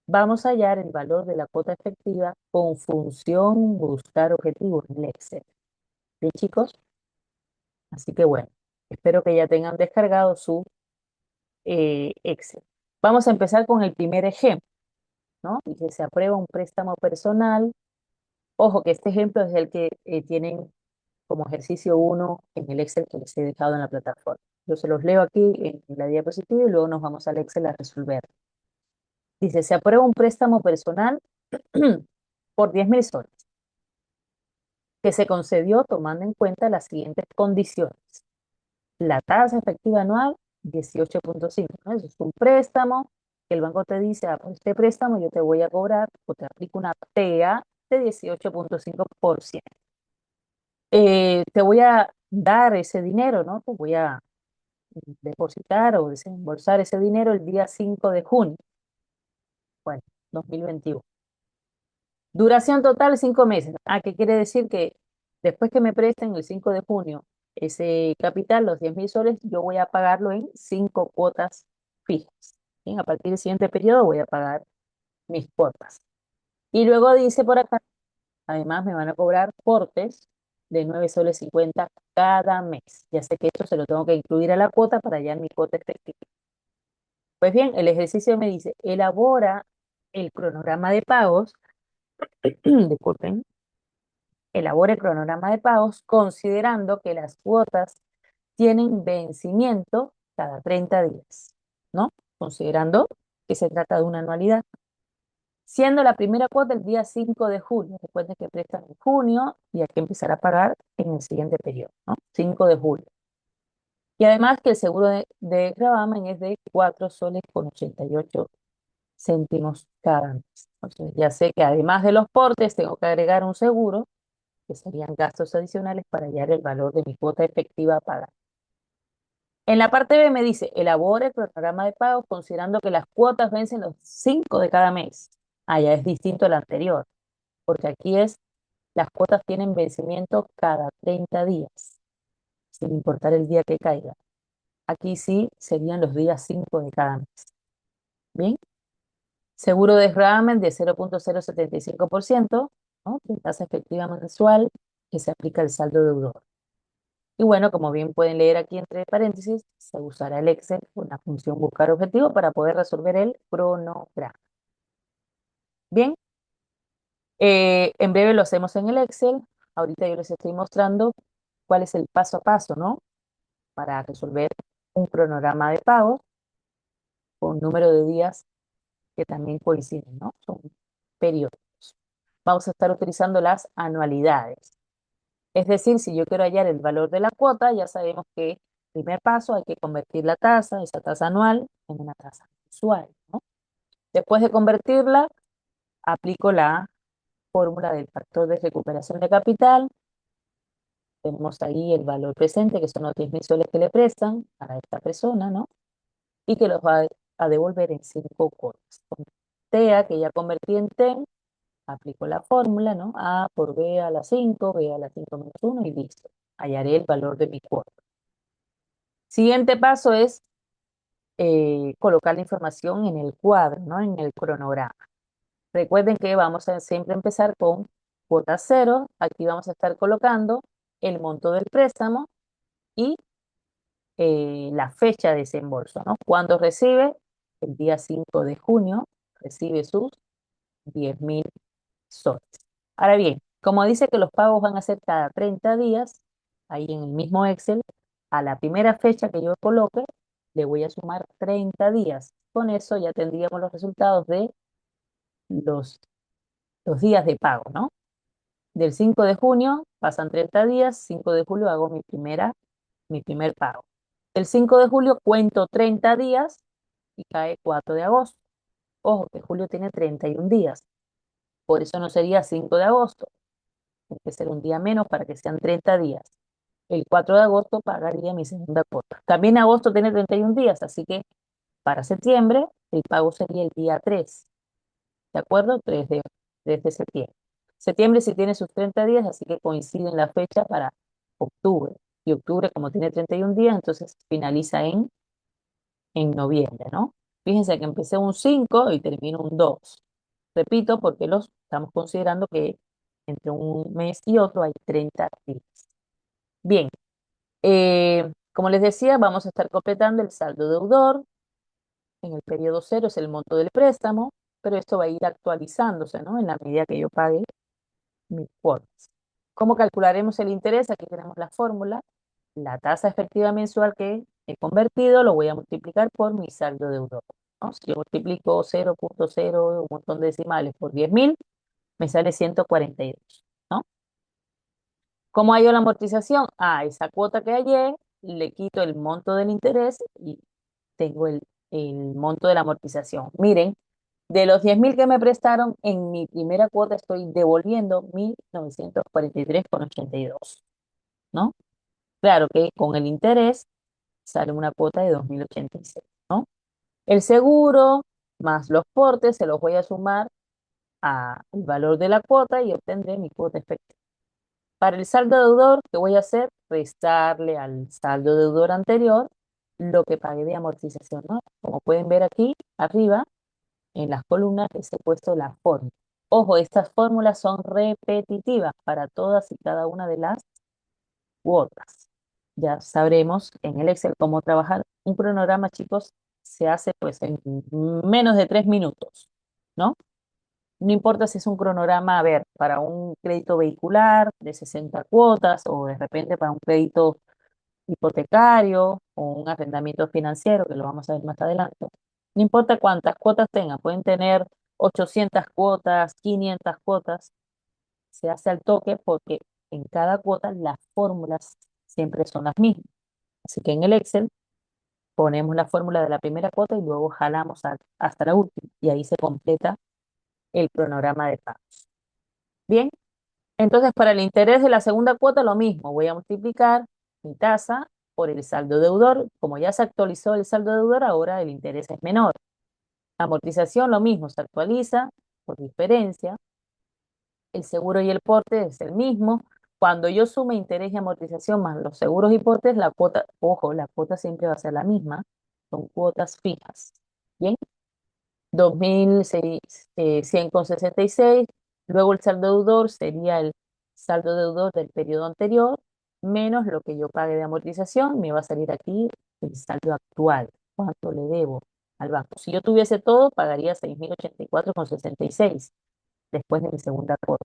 vamos a hallar el valor de la cuota efectiva con función buscar objetivos en el Excel. Bien, chicos, así que bueno, espero que ya tengan descargado su Excel. Vamos a empezar con el primer ejemplo, ¿no? Dice, se aprueba un préstamo personal. Ojo que este ejemplo es el que tienen como ejercicio uno en el Excel que les he dejado en la plataforma. Yo se los leo aquí en la diapositiva y luego nos vamos al Excel a resolver. Dice, se aprueba un préstamo personal por 10.000 soles que se concedió tomando en cuenta las siguientes condiciones. La tasa efectiva anual, 18.5, ¿no? Eso es un préstamo que el banco te dice, ah, por este préstamo yo te voy a cobrar o te aplico una TEA de 18.5%. Te voy a dar ese dinero, ¿no? Te voy a depositar o desembolsar ese dinero el día 5 de junio, bueno, 2021. Duración total, 5 meses. Ah, ¿qué quiere decir? Que después que me presten el 5 de junio ese capital, los 10.000 soles, yo voy a pagarlo en 5 cuotas fijas. Bien, a partir del siguiente periodo voy a pagar mis cuotas. Y luego dice por acá, además me van a cobrar portes de 9 soles 50 cada mes. Ya sé que esto se lo tengo que incluir a la cuota para hallar mi cuota efectiva. Pues bien, el ejercicio me dice, elabora el cronograma de pagos, disculpen, elabora el cronograma de pagos considerando que las cuotas tienen vencimiento cada 30 días, ¿no? Considerando que se trata de una anualidad. Siendo la primera cuota el día 5 de julio, recuerden que prestan en junio y hay que empezar a pagar en el siguiente periodo, ¿no? 5 de julio. Y además que el seguro de gravamen es de 4 soles con 88 céntimos cada mes. Entonces ya sé que además de los portes tengo que agregar un seguro que serían gastos adicionales para hallar el valor de mi cuota efectiva a pagar. En la parte B me dice, elabore el cronograma de pagos considerando que las cuotas vencen los 5 de cada mes. Ya es distinto al anterior, porque aquí las cuotas tienen vencimiento cada 30 días, sin importar el día que caiga. Aquí sí serían los días 5 de cada mes. Bien, seguro de desgravamen de 0,075%, ¿no? De tasa efectiva mensual que se aplica al saldo deudor. Y bueno, como bien pueden leer aquí entre paréntesis, se usará el Excel con la función buscar objetivo para poder resolver el cronograma. Bien, en breve lo hacemos en el Excel. Ahorita yo les estoy mostrando cuál es el paso a paso, ¿no? Para resolver un cronograma de pagos con número de días que también coinciden, ¿no? Son periodos. Vamos a estar utilizando las anualidades. Es decir, si yo quiero hallar el valor de la cuota, ya sabemos que primer paso hay que convertir la tasa, esa tasa anual, en una tasa mensual, ¿no? Después de convertirla, aplico la fórmula del factor de recuperación de capital. Tenemos ahí el valor presente, que son los 10.000 soles que le prestan a esta persona, ¿no? Y que los va a devolver en 5 cuotas. Con TEA, que ya convertí en TEN, aplico la fórmula, ¿no? A por B a la 5, B a la 5 menos 1 y listo. Hallaré el valor de mi cuota. Siguiente paso es colocar la información en el cuadro, ¿no? En el cronograma. Recuerden que vamos a siempre empezar con cuota cero. Aquí vamos a estar colocando el monto del préstamo y la fecha de desembolso, ¿no? Cuando recibe, el día 5 de junio, recibe sus 10.000 soles. Ahora bien, como dice que los pagos van a ser cada 30 días, ahí en el mismo Excel, a la primera fecha que yo coloque, le voy a sumar 30 días. Con eso ya tendríamos los resultados de los, los días de pago, ¿no? Del 5 de junio pasan 30 días, 5 de julio hago mi primer pago. El 5 de julio cuento 30 días y cae 4 de agosto. Ojo, que julio tiene 31 días, por eso no sería 5 de agosto, tiene que ser un día menos para que sean 30 días. El 4 de agosto pagaría mi segunda cuota. También agosto tiene 31 días, así que para septiembre el pago sería el día 3, ¿de acuerdo? 3 de septiembre. Septiembre sí tiene sus 30 días, así que coinciden la fecha para octubre. Y octubre, como tiene 31 días, entonces finaliza en noviembre, ¿no? Fíjense que empecé un 5 y termino un 2. Repito, porque los estamos considerando que entre un mes y otro hay 30 días. Bien, como les decía, vamos a estar completando el saldo deudor. En el periodo cero es el monto del préstamo, pero esto va a ir actualizándose, ¿no? En la medida que yo pague mis cuotas. ¿Cómo calcularemos el interés? Aquí tenemos la fórmula. La tasa efectiva mensual que he convertido lo voy a multiplicar por mi saldo deudor, ¿no? Si yo multiplico 0,0, un montón de decimales por 10.000, me sale 142, ¿no? ¿Cómo hallo la amortización? Esa cuota que hallé, le quito el monto del interés y tengo el monto de la amortización. Miren, de los 10.000 que me prestaron, en mi primera cuota estoy devolviendo 1.943,82, ¿no? Claro que con el interés sale una cuota de 2.086, ¿no? El seguro más los portes se los voy a sumar al valor de la cuota y obtendré mi cuota efectiva. Para el saldo deudor, ¿qué voy a hacer? Restarle al saldo deudor anterior lo que pagué de amortización, ¿no? Como pueden ver aquí arriba, en las columnas les he puesto la fórmula. Ojo, estas fórmulas son repetitivas para todas y cada una de las cuotas. Ya sabremos en el Excel cómo trabajar. Un cronograma, chicos, se hace pues en menos de 3 minutos, ¿no? No importa si es un cronograma, a ver, para un crédito vehicular de 60 cuotas o de repente para un crédito hipotecario o un arrendamiento financiero, que lo vamos a ver más adelante. No importa cuántas cuotas tengan, pueden tener 800 cuotas, 500 cuotas, se hace al toque porque en cada cuota las fórmulas siempre son las mismas. Así que en el Excel ponemos la fórmula de la primera cuota y luego jalamos hasta la última y ahí se completa el cronograma de pagos. Bien, Entonces, para el interés de la segunda cuota, lo mismo. Voy a multiplicar mi tasa por el saldo deudor. Como ya se actualizó el saldo deudor, ahora el interés es menor. La amortización, lo mismo, se actualiza por diferencia. El seguro y el porte es el mismo. Cuando yo sume interés y amortización más los seguros y portes, la cuota, ojo, la cuota siempre va a ser la misma. Son cuotas fijas. Bien, 2.100,66. Luego el saldo deudor sería el saldo deudor del periodo anterior, menos lo que yo pague de amortización. Me va a salir aquí el saldo actual. ¿Cuánto le debo al banco? Si yo tuviese todo, pagaría 6.084,66 después de mi segunda cuota.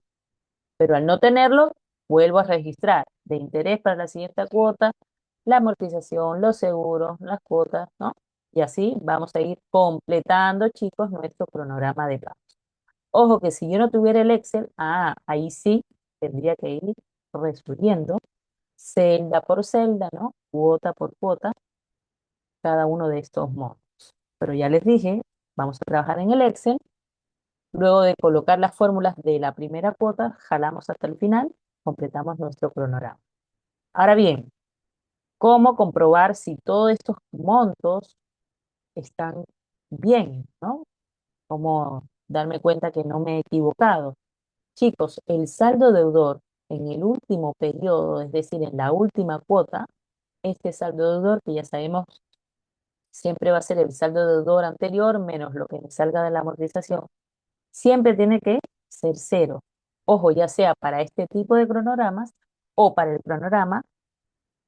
Pero al no tenerlo, vuelvo a registrar de interés para la siguiente cuota, la amortización, los seguros, las cuotas, ¿no? Y así vamos a ir completando, chicos, nuestro cronograma de pago. Ojo que si yo no tuviera el Excel, ahí sí tendría que ir resolviendo celda por celda, ¿no? Cuota por cuota, cada uno de estos modos. Pero ya les dije, vamos a trabajar en el Excel. Luego de colocar las fórmulas de la primera cuota, jalamos hasta el final, completamos nuestro cronograma. Ahora bien, ¿cómo comprobar si todos estos montos están bien, ¿no? ¿Cómo darme cuenta que no me he equivocado? Chicos, el saldo deudor en el último periodo, es decir, en la última cuota, este saldo deudor, que ya sabemos, siempre va a ser el saldo deudor anterior menos lo que me salga de la amortización, siempre tiene que ser cero. Ojo, ya sea para este tipo de cronogramas o para el cronograma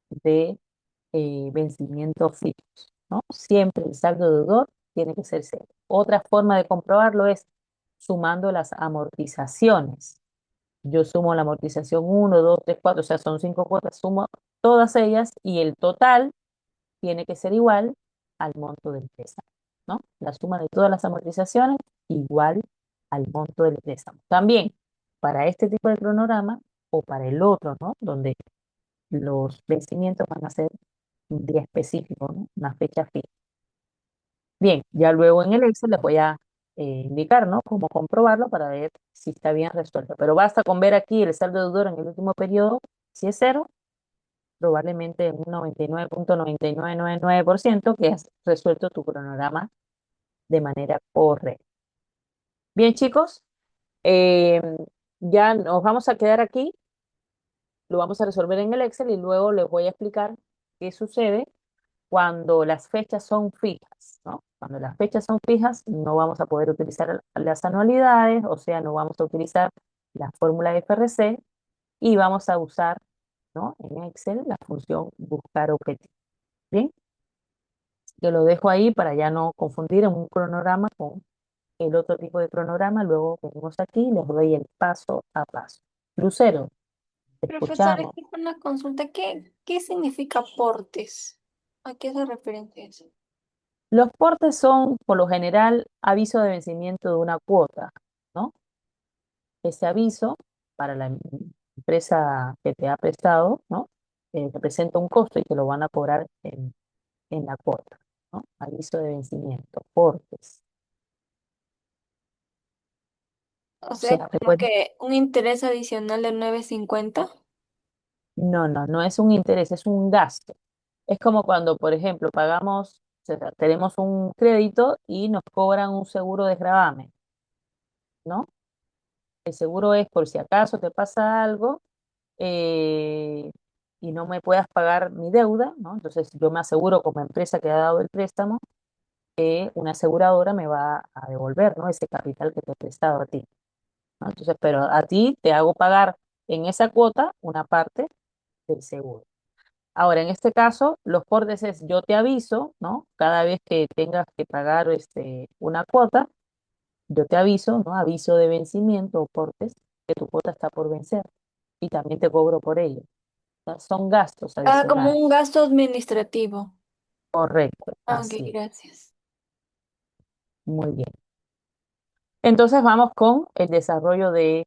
de vencimientos fijos, ¿no? Siempre el saldo deudor tiene que ser cero. Otra forma de comprobarlo es sumando las amortizaciones. Yo sumo la amortización uno, 2, 3, 4, o sea, son 5 cuotas, sumo todas ellas y el total tiene que ser igual al monto del préstamo, ¿no? La suma de todas las amortizaciones igual al monto del préstamo. También para este tipo de cronograma o para el otro, ¿no? Donde los vencimientos van a ser un día específico, ¿no? Una fecha fija. Bien, ya luego en el Excel les voy a indicar, ¿no? Cómo comprobarlo para ver si está bien resuelto. Pero basta con ver aquí el saldo deudor en el último periodo, si es cero, probablemente en un 99.9999% que has resuelto tu cronograma de manera correcta. Bien, chicos, eh, ya nos vamos a quedar aquí, lo vamos a resolver en el Excel y luego les voy a explicar qué sucede cuando las fechas son fijas, ¿no? Cuando las fechas son fijas, no vamos a poder utilizar las anualidades, o sea, no vamos a utilizar la fórmula FRC y vamos a usar, ¿no? En Excel la función buscar objetivo. Bien, yo lo dejo ahí para ya no confundir en un cronograma con el otro tipo de cronograma. Luego venimos aquí y les doy el paso a paso. Lucero, te Profesor, escuchamos. aquí con una consulta. ¿Qué significa portes? ¿A qué se referencia eso? Los portes son, por lo general, aviso de vencimiento de una cuota, ¿no? Ese aviso para la empresa que te ha prestado, ¿no? Representa un costo y te lo van a cobrar en la cuota, ¿no? Aviso de vencimiento, portes. O O sea, sea, como recuerda, que un interés adicional de 9.50. no es un interés, es un gasto. Es como cuando, por ejemplo, pagamos, o sea, tenemos un crédito y nos cobran un seguro de gravamen, ¿no? El seguro es por si acaso te pasa algo eh, y no me puedas pagar mi deuda, ¿no? Entonces yo me aseguro como empresa que ha dado el préstamo que una aseguradora me va a devolver, ¿no? Ese capital que te he prestado a ti, ¿no? Entonces, pero a ti te hago pagar en esa cuota una parte del seguro. Ahora, en este caso, los portes es yo te aviso, ¿no? Cada vez que tengas que pagar una cuota, yo te aviso, ¿no? Aviso de vencimiento o portes, que tu cuota está por vencer y también te cobro por ello. O sea, son gastos Ah, como adicionales. un gasto administrativo. Correcto, Ah, ok, así es. gracias. Muy bien. Entonces vamos con el desarrollo del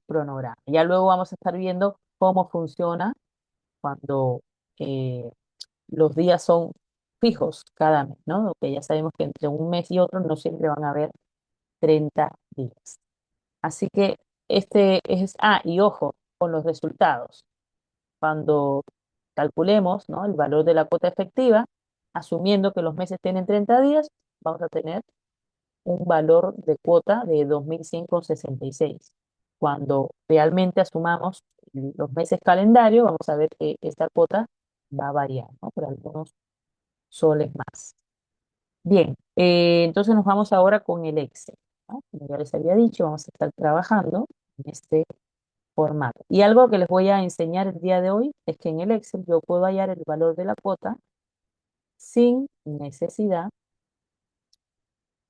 cronograma. Ya luego vamos a estar viendo cómo funciona cuando eh, los días son fijos cada mes, ¿no? Que ya sabemos que entre un mes y otro no siempre van a haber 30 días. Así que y ojo. con los resultados. Cuando calculemos, ¿no?, el valor de la cuota efectiva, asumiendo que los meses tienen 30 días, vamos a tener un valor de cuota de 2.166. Cuando realmente asumamos los meses calendario, vamos a ver que esta cuota va a variar, ¿no?, por algunos soles más. Bien, entonces nos vamos ahora con el Excel, ¿no? Como ya les había dicho, vamos a estar trabajando en este formato. Y algo que les voy a enseñar el día de hoy es que en el Excel yo puedo hallar el valor de la cuota sin necesidad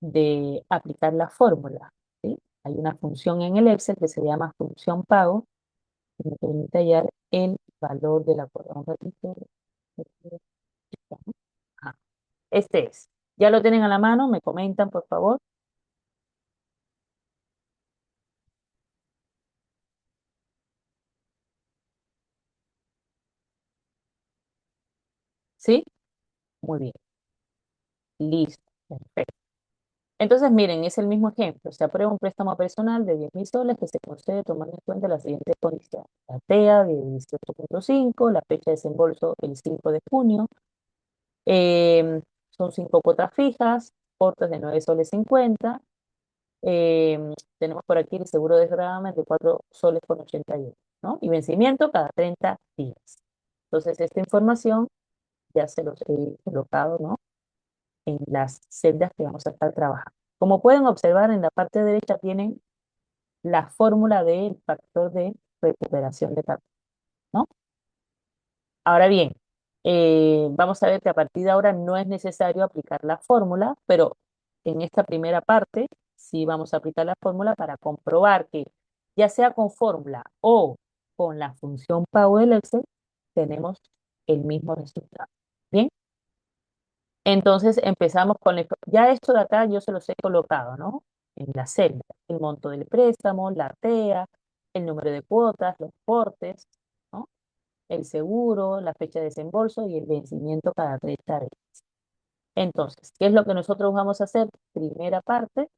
de aplicar la fórmula, ¿sí? Hay una función en el Excel que se llama función pago que me permite hallar el valor de la cuota. Un ratito. Ajá, este es. ¿Ya lo tienen a la mano? ¿Me comentan, por favor? ¿Sí? Muy bien. Listo. Perfecto. Entonces, miren, es el mismo ejemplo. Se aprueba un préstamo personal de 10.000 soles que se concede tomando en cuenta las siguientes condiciones. La TEA de 18.5, la fecha de desembolso el 5 de junio. em, Son 5 cuotas fijas, portes de 9 soles 50. Tenemos por aquí el seguro de gravamen de 4 soles con 81, ¿no? Y vencimiento cada 30 días. Entonces, esta información ya se los he colocado, ¿no?, en las celdas que vamos a estar trabajando. Como pueden observar, en la parte derecha tienen la fórmula del factor de recuperación de capital, ¿no? Ahora bien, vamos a ver que a partir de ahora no es necesario aplicar la fórmula, pero en esta primera parte sí vamos a aplicar la fórmula para comprobar que ya sea con fórmula o con la función pago del Excel, tenemos el mismo resultado. Bien, entonces empezamos con ya esto de acá yo se los he colocado, ¿no?, en la celda. El monto del préstamo, la TEA, el número de cuotas, los portes, ¿no?, el seguro, la fecha de desembolso y el vencimiento cada 30 días. Entonces, ¿qué es lo que nosotros vamos a hacer? Primera parte,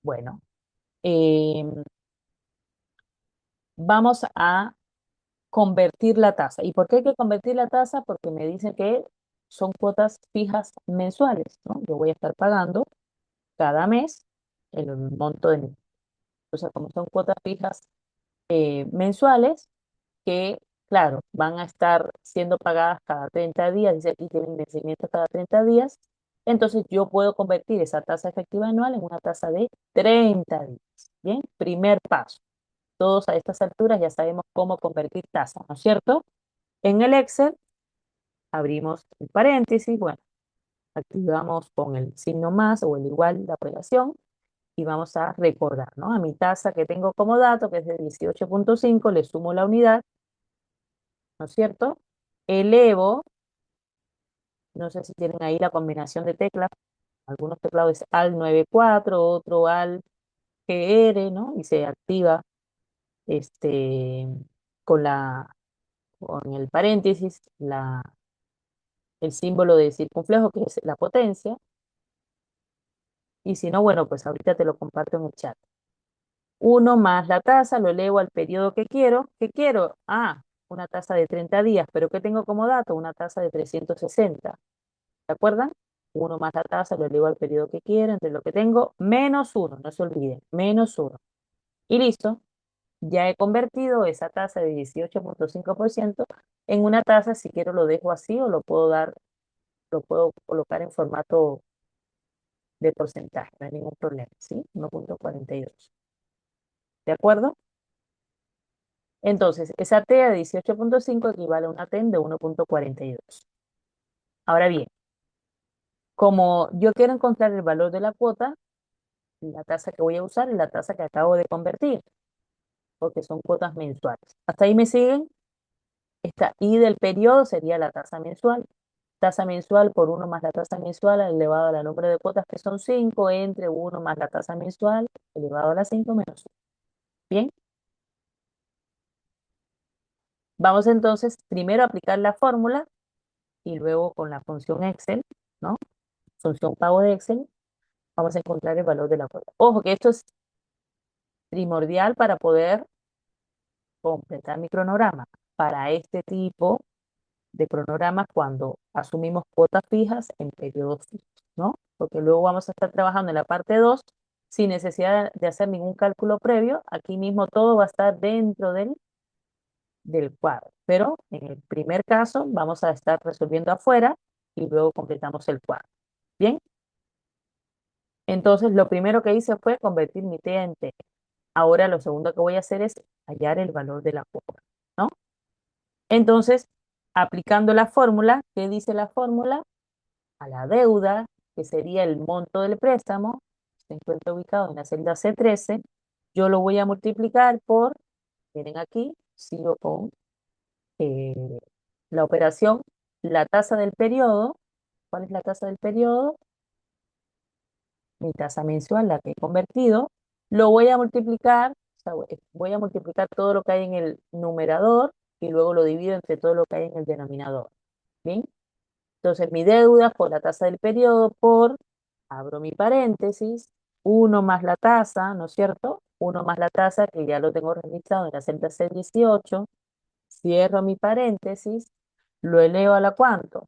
bueno, em, vamos a convertir la tasa. ¿Y por qué hay que convertir la tasa? Porque me dicen que son cuotas fijas mensuales, ¿no? Yo voy a estar pagando cada mes el monto de mi. O sea, como son cuotas fijas mensuales, que, claro, van a estar siendo pagadas cada 30 días, dice aquí tienen vencimiento cada 30 días, entonces yo puedo convertir esa tasa efectiva anual en una tasa de 30 días. Bien, primer paso. Todos a estas alturas ya sabemos cómo convertir tasa, ¿no es cierto? En el Excel abrimos el paréntesis, bueno, activamos con el signo más o el igual la operación y vamos a recordar, ¿no? A mi tasa que tengo como dato, que es de 18.5, le sumo la unidad, ¿no es cierto? Elevo, no sé si tienen ahí la combinación de teclas, algunos teclados es al 94, otro al GR, ¿no? Y se activa este, con con el paréntesis, el símbolo de circunflejo, que es la potencia. Y si no, bueno, pues ahorita te lo comparto en el chat. Uno más la tasa, lo elevo al periodo que quiero. ¿Qué quiero? Ah, una tasa de 30 días, pero ¿qué tengo como dato? Una tasa de 360. ¿Se acuerdan? Uno más la tasa, lo elevo al periodo que quiero, entre lo que tengo, menos uno, no se olviden, menos uno. Y listo, ya he convertido esa tasa de 18.5% en una tasa, si quiero lo dejo así o lo puedo dar, lo puedo colocar en formato de porcentaje, no hay ningún problema, ¿sí? 1.42. ¿De acuerdo? Entonces, esa TEA de 18.5 equivale a una TEN de 1.42. Ahora bien, como yo quiero encontrar el valor de la cuota, la tasa que voy a usar es la tasa que acabo de convertir, porque son cuotas mensuales. ¿Hasta ahí me siguen? Esta I del periodo sería la tasa mensual. Tasa mensual por uno más la tasa mensual elevado a la número de cuotas, que son 5 entre uno más la tasa mensual elevado a la 5 menos 1. Bien, vamos entonces primero a aplicar la fórmula y luego con la función Excel, ¿no? Función pago de Excel, vamos a encontrar el valor de la cuota. Ojo que esto es primordial para poder completar mi cronograma. Para este tipo de cronogramas, cuando asumimos cuotas fijas en periodos fijos, ¿no? Porque luego vamos a estar trabajando en la parte 2 sin necesidad de hacer ningún cálculo previo. Aquí mismo todo va a estar dentro del cuadro. Pero en el primer caso vamos a estar resolviendo afuera y luego completamos el cuadro. Bien, entonces lo primero que hice fue convertir mi T en T. Ahora lo segundo que voy a hacer es hallar el valor de la cuota, ¿no? Entonces, aplicando la fórmula, ¿qué dice la fórmula? A la deuda, que sería el monto del préstamo, se encuentra ubicado en la celda C13, yo lo voy a multiplicar por, miren aquí, sigo con eh, la operación, la tasa del periodo. ¿Cuál es la tasa del periodo? Mi tasa mensual, la que he convertido. Lo voy a multiplicar, o sea, voy a multiplicar todo lo que hay en el numerador y luego lo divido entre todo lo que hay en el denominador. ¿Bien? Entonces, mi deuda por la tasa del periodo por, abro mi paréntesis, uno más la tasa, ¿no es cierto? Uno más la tasa, que ya lo tengo registrado en la celda C18, cierro mi paréntesis, lo elevo a la ¿cuánto?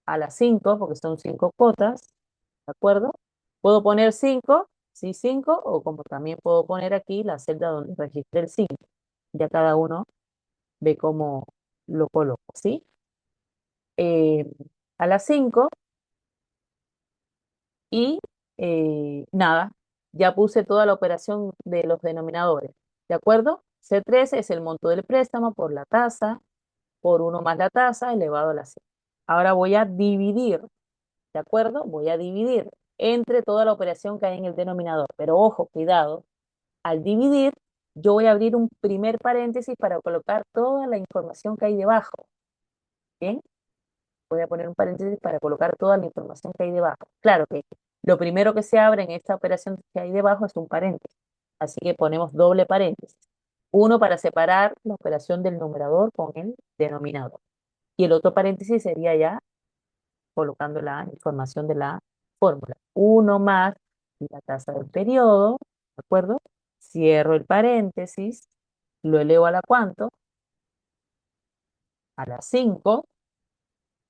A las 5 porque son 5 cuotas, ¿de acuerdo? Puedo poner 5 sí 5 o como también puedo poner aquí la celda donde registré el 5. Ya cada uno ve cómo lo coloco, ¿sí? Eh, a las 5 y nada, ya puse toda la operación de los denominadores, ¿de acuerdo? C13 es el monto del préstamo por la tasa, por uno más la tasa elevado a la 5. Ahora voy a dividir, ¿de acuerdo? Voy a dividir entre toda la operación que hay en el denominador. Pero ojo, cuidado, al dividir, yo voy a abrir un primer paréntesis para colocar toda la información que hay debajo. ¿Bien? Voy a poner un paréntesis para colocar toda la información que hay debajo. Claro que lo primero que se abre en esta operación que hay debajo es un paréntesis. Así que ponemos doble paréntesis. Uno para separar la operación del numerador con el denominador. Y el otro paréntesis sería ya colocando la información de la fórmula. Uno más la tasa del periodo, ¿de acuerdo? Cierro el paréntesis, lo elevo a la ¿cuánto? A la 5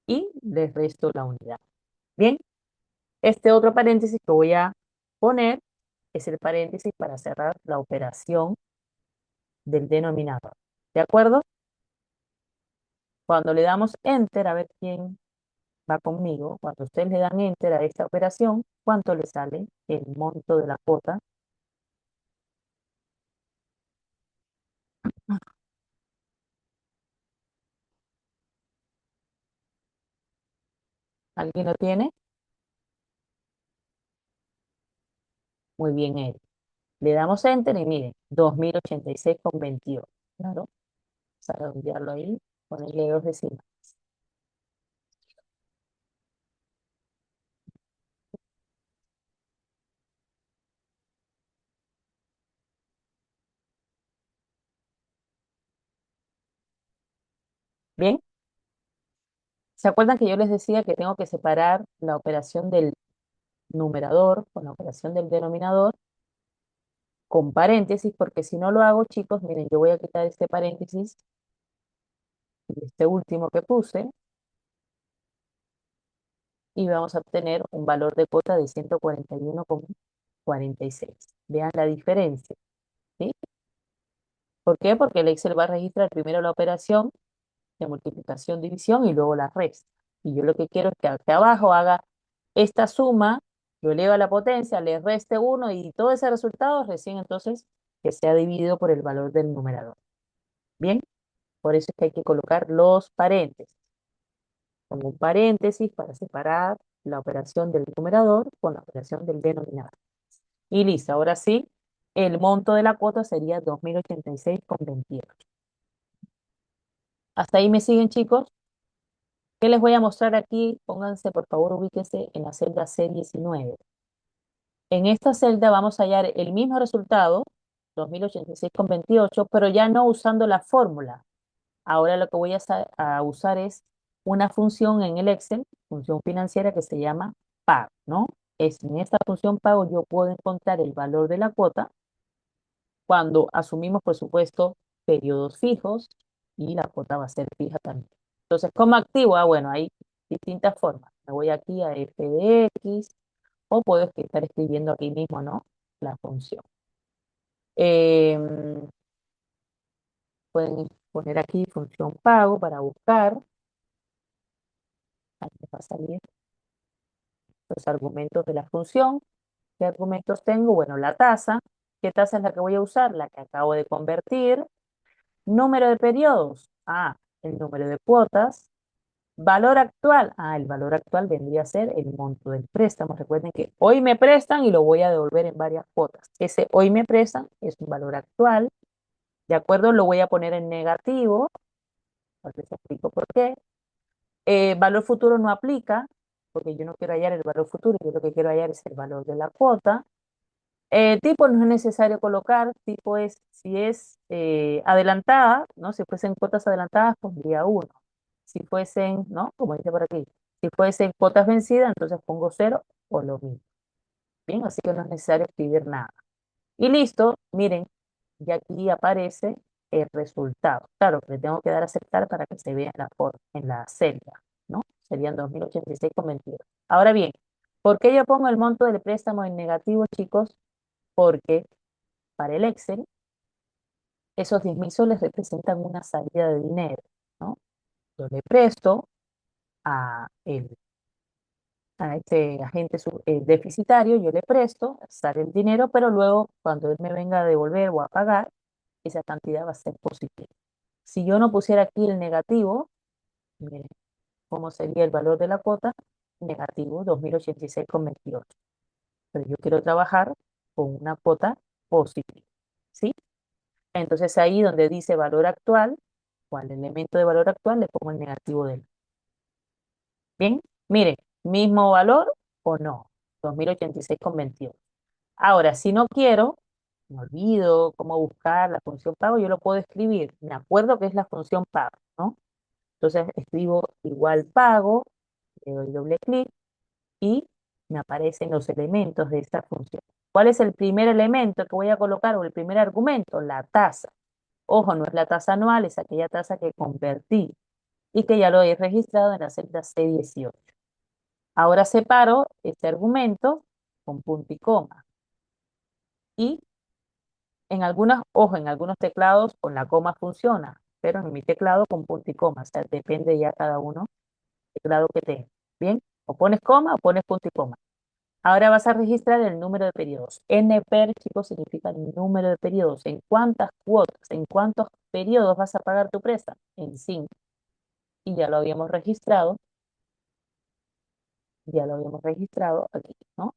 y le resto la unidad. Bien, este otro paréntesis que voy a poner es el paréntesis para cerrar la operación del denominador. ¿De acuerdo? Cuando le damos Enter, a ver quién va conmigo, cuando ustedes le dan Enter a esta operación, ¿cuánto le sale el monto de la cuota? ¿Alguien lo tiene? Muy bien, Eric. Le damos Enter y miren, 2086,28. Claro, vamos a redondearlo ahí, ponerle dos décimas. Bien, ¿se acuerdan que yo les decía que tengo que separar la operación del numerador con la operación del denominador con paréntesis? Porque si no lo hago, chicos, miren, yo voy a quitar este paréntesis y este último que puse y vamos a obtener un valor de cuota de 141,46. Vean la diferencia, ¿sí? ¿Por qué? Porque el Excel va a registrar primero la operación de multiplicación, división y luego la resta. Y yo lo que quiero es que aquí abajo haga esta suma, lo eleva a la potencia, le reste 1 y todo ese resultado recién entonces que sea dividido por el valor del numerador. Bien, por eso es que hay que colocar los paréntesis. Pongo un paréntesis para separar la operación del numerador con la operación del denominador. Y listo, ahora sí, el monto de la cuota sería 2086,28. Hasta ahí me siguen, chicos. ¿Qué les voy a mostrar aquí? Pónganse, por favor, ubíquense en la celda C19. En esta celda vamos a hallar el mismo resultado, 2086,28, pero ya no usando la fórmula. Ahora lo que voy a usar es una función en el Excel, función financiera que se llama pago, ¿no? En esta función pago yo puedo encontrar el valor de la cuota cuando asumimos, por supuesto, periodos fijos y la cuota va a ser fija también. Entonces, ¿cómo activo? Ah, bueno, hay distintas formas. Me voy aquí a f de x o puedo estar escribiendo aquí mismo, ¿no? La función. Em, Pueden poner aquí función pago para buscar. Ahí me va a salir los argumentos de la función. ¿Qué argumentos tengo? Bueno, la tasa. ¿Qué tasa es la que voy a usar? La que acabo de convertir. Número de periodos. Ah, el número de cuotas. Valor actual. Ah, el valor actual vendría a ser el monto del préstamo. Recuerden que hoy me prestan y lo voy a devolver en varias cuotas. Ese hoy me prestan es un valor actual. ¿De acuerdo? Lo voy a poner en negativo. Ahora les explico por qué. Valor futuro no aplica, porque yo no quiero hallar el valor futuro, yo lo que quiero hallar es el valor de la cuota. Tipo no es necesario colocar, tipo es, si es adelantada, ¿no? Si fuesen cuotas adelantadas, pondría uno. Si fuesen, ¿no? Como dice por aquí, si fuesen cuotas vencidas, entonces pongo cero o lo mismo. Bien, así que no es necesario escribir nada. Y listo, miren, ya aquí aparece el resultado. Claro, que le tengo que dar a aceptar para que se vea en la celda, ¿no? Serían 2086,22. Ahora bien, ¿por qué yo pongo el monto del préstamo en negativo, chicos? Porque para el Excel, esos 10.000 soles representan una salida de dinero, ¿no? Yo le presto a este agente deficitario, yo le presto, sale el dinero, pero luego cuando él me venga a devolver o a pagar, esa cantidad va a ser positiva. Si yo no pusiera aquí el negativo, miren cómo sería el valor de la cuota, negativo 2086,28. Pero yo quiero trabajar con una cuota positiva, ¿sí? Entonces ahí donde dice valor actual, o al elemento de valor actual, le pongo el negativo de él. Bien, miren, mismo valor o no, 2086,28. Ahora, si no quiero, me olvido cómo buscar la función pago, yo lo puedo escribir. Me acuerdo que es la función pago, ¿no? Entonces escribo igual pago, le doy doble clic y me aparecen los elementos de esta función. ¿Cuál es el primer elemento que voy a colocar o el primer argumento? La tasa. Ojo, no es la tasa anual, es aquella tasa que convertí y que ya lo he registrado en la celda C18. Ahora separo este argumento con punto y coma. Y ojo, en algunos teclados con la coma funciona, pero en mi teclado con punto y coma. O sea, depende ya cada uno del teclado que tenga. Bien, o pones coma o pones punto y coma. Ahora vas a registrar el número de periodos. NPER, chicos, significa el número de periodos. ¿En cuántas cuotas, en cuántos periodos vas a pagar tu préstamo? En 5. Y ya lo habíamos registrado aquí, ¿no?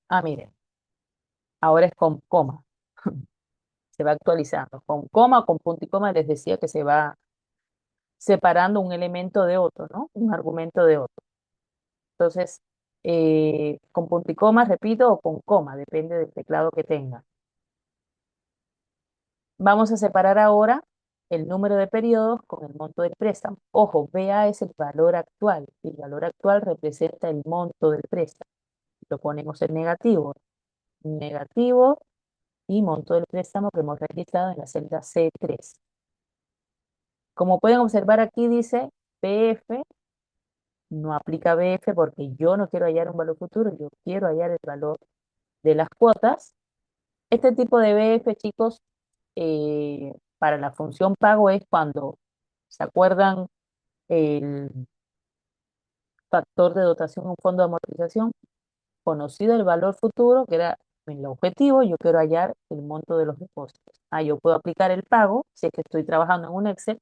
Ah, miren, ahora es con coma. Se va actualizando. Con coma o con punto y coma les decía que se va separando un elemento de otro, ¿no? Un argumento de otro. Entonces, con punto y coma, repito, o con coma, depende del teclado que tenga. Vamos a separar ahora el número de periodos con el monto del préstamo. Ojo, BA es el valor actual. El valor actual representa el monto del préstamo. Lo ponemos en negativo. Negativo y monto del préstamo que hemos registrado en la celda C3. Como pueden observar aquí dice BF, no aplica BF porque yo no quiero hallar un valor futuro, yo quiero hallar el valor de las cuotas. Este tipo de BF, chicos, para la función pago es cuando, ¿se acuerdan? El factor de dotación en un fondo de amortización, conocido el valor futuro, que era el objetivo, yo quiero hallar el monto de los depósitos. Ah, yo puedo aplicar el pago, si es que estoy trabajando en un Excel,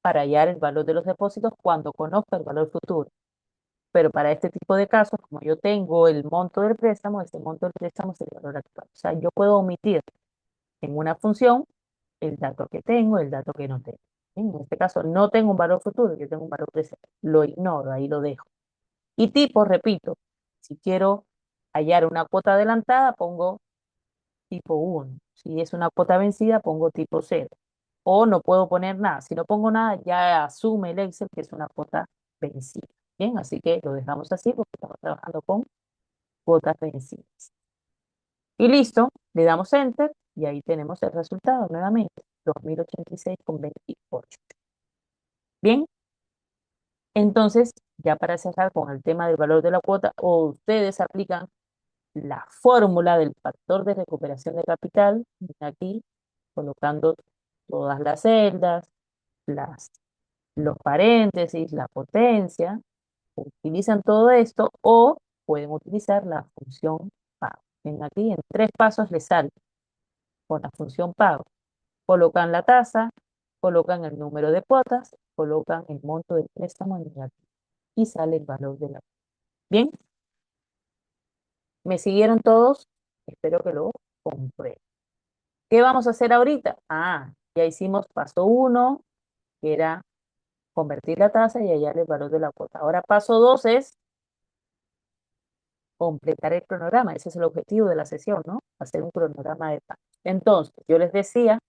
para hallar el valor de los depósitos cuando conozca el valor futuro. Pero para este tipo de casos, como yo tengo el monto del préstamo, ese monto del préstamo es el valor actual. O sea, yo puedo omitir en una función el dato que tengo, el dato que no tengo. En este caso, no tengo un valor futuro, yo tengo un valor presente. Lo ignoro, ahí lo dejo. Y tipo, repito, si quiero hallar una cuota adelantada, pongo tipo 1. Si es una cuota vencida, pongo tipo 0. O no puedo poner nada. Si no pongo nada, ya asume el Excel que es una cuota vencida. Bien, así que lo dejamos así porque estamos trabajando con cuotas vencidas. Y listo, le damos Enter y ahí tenemos el resultado nuevamente, 2086,28. Bien, entonces, ya para cerrar con el tema del valor de la cuota, o ustedes aplican la fórmula del factor de recuperación de capital, aquí colocando todas las celdas, las, los paréntesis, la potencia, utilizan todo esto o pueden utilizar la función pago. Ven aquí, en 3 pasos les sale con la función pago. Colocan la tasa, colocan el número de cuotas, colocan el monto del préstamo en negativo y sale el valor de la cuota. Bien, ¿me siguieron todos? Espero que lo comprueben. ¿Qué vamos a hacer ahorita? Ya hicimos paso 1, que era convertir la tasa y hallar el valor de la cuota. Ahora paso 2 es completar el cronograma. Ese es el objetivo de la sesión, ¿no? Hacer un cronograma de pago. Entonces, yo les decía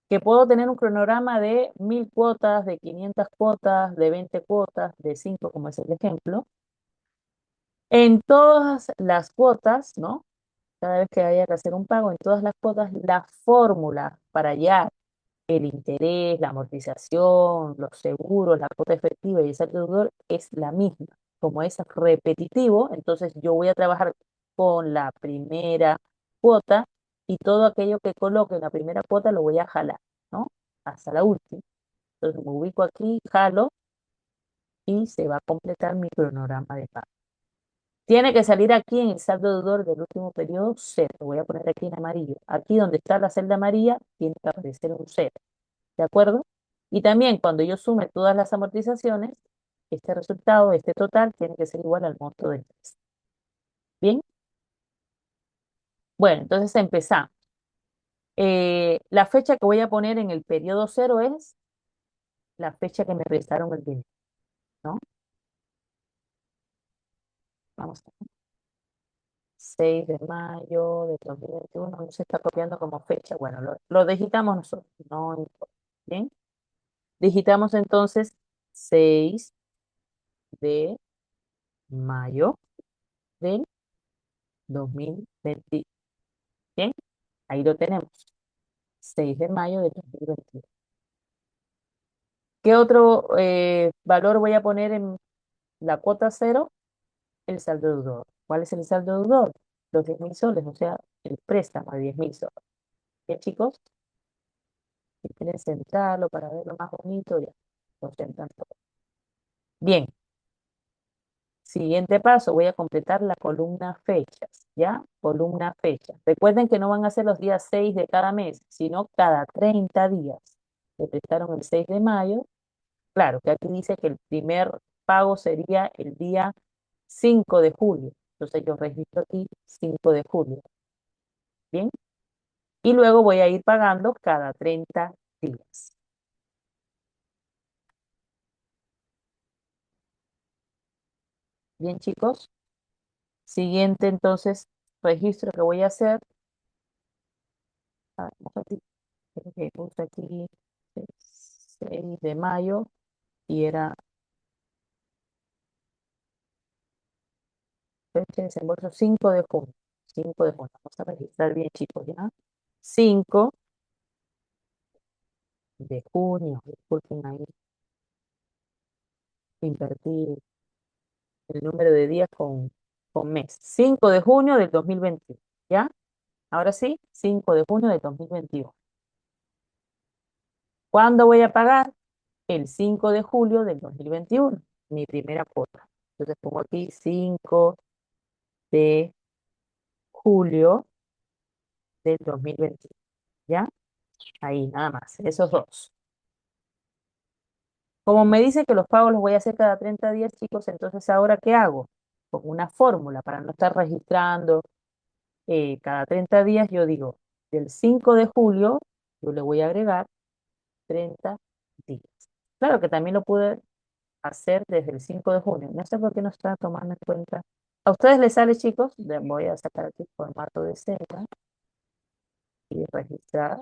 que puedo tener un cronograma de 1000 cuotas, de 500 cuotas, de 20 cuotas, de 5, como es el ejemplo. En todas las cuotas, ¿no? Cada vez que haya que hacer un pago, en todas las cuotas, la fórmula para hallar el interés, la amortización, los seguros, la cuota efectiva y el saldo deudor es la misma. Como es repetitivo, entonces yo voy a trabajar con la primera cuota y todo aquello que coloque en la primera cuota lo voy a jalar, ¿no? Hasta la última. Entonces me ubico aquí, jalo y se va a completar mi cronograma de pago. Tiene que salir aquí en el saldo deudor del último periodo cero. Lo voy a poner aquí en amarillo. Aquí donde está la celda amarilla tiene que aparecer un cero. ¿De acuerdo? Y también cuando yo sume todas las amortizaciones, este resultado, este total, tiene que ser igual al monto del préstamo. ¿Bien? Bueno, entonces empezamos. La fecha que voy a poner en el periodo cero es la fecha que me prestaron el dinero, ¿no? Vamos a ver. 6 de mayo de 2021, no se está copiando como fecha. Bueno, lo digitamos nosotros, no importa. ¿Bien? Digitamos entonces 6 de mayo del 2020. Bien, ahí lo tenemos. 6 de mayo del 2021. ¿Qué otro valor voy a poner en la cuota cero? El saldo deudor. ¿Cuál es el saldo deudor? Los 10.000 soles, o sea, el préstamo de 10.000 soles. Bien, chicos, si quieren sentarlo para verlo más bonito, ya lo sentan todo. Bien, siguiente paso, voy a completar la columna fechas, ¿ya? Columna fechas. Recuerden que no van a ser los días 6 de cada mes, sino cada 30 días. Le prestaron el 6 de mayo. Claro, que aquí dice que el primer pago sería el día 5 de julio. Entonces yo registro aquí 5 de julio. Bien. Y luego voy a ir pagando cada 30 días. Bien, chicos. Siguiente, entonces, registro que voy a hacer. A ver, vamos aquí, creo que puse aquí 6 de mayo y era fecha de desembolso 5 de junio. 5 de junio. Vamos a registrar bien, chicos, ¿ya? 5 de junio. Disculpen ahí, invertir el número de días con mes. 5 de junio del 2021, ¿ya? Ahora sí, 5 de junio del 2021. ¿Cuándo voy a pagar? El 5 de julio del 2021, mi primera cuota. Entonces pongo aquí 5 de julio del 2021, ¿ya? Ahí, nada más, esos dos. Como me dice que los pagos los voy a hacer cada 30 días, chicos, entonces ahora, ¿qué hago? Pongo una fórmula para no estar registrando cada 30 días, yo digo, del 5 de julio, yo le voy a agregar 30 días. Claro que también lo pude hacer desde el 5 de junio. No sé por qué no está tomando en cuenta. ¿A ustedes les sale, chicos? Voy a sacar aquí formato de celda y registrar.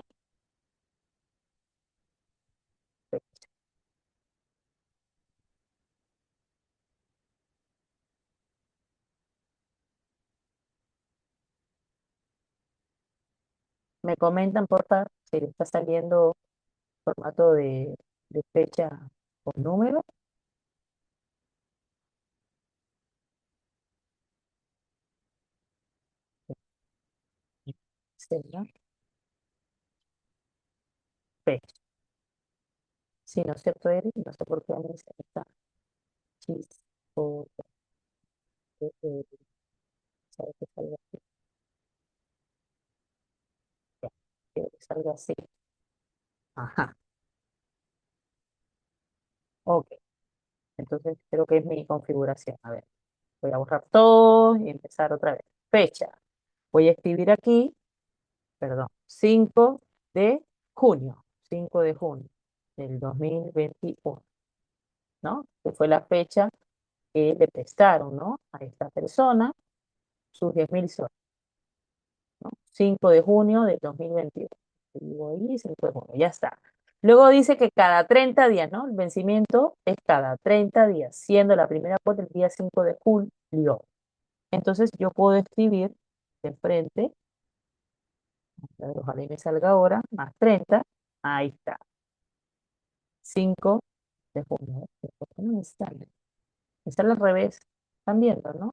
Me comentan, por favor, si le está saliendo formato de fecha con número. Celda, fecha. Sí, ¿no es cierto, Eric? No sé por qué a mí se me está chispo, sabe que salga así. Ya, quiero que salga así. Ajá, ok. Entonces creo que es mi configuración. A ver, voy a borrar todo y empezar otra vez. Fecha. Voy a escribir aquí, perdón, 5 de junio. 5 de junio del 2021, ¿no? Que fue la fecha que le prestaron, ¿no? A esta persona sus 10.000 soles, ¿no? 5 de junio del 2021. Digo ahí, 5 de junio, ya está. Luego dice que cada 30 días, ¿no? El vencimiento es cada 30 días, siendo la primera cuota el día 5 de julio. Entonces yo puedo escribir de frente, a ver, ojalá y me salga ahora, más 30, ahí está, 5 de junio. ¿Por qué no me sale? Me sale al revés, están viendo, ¿no?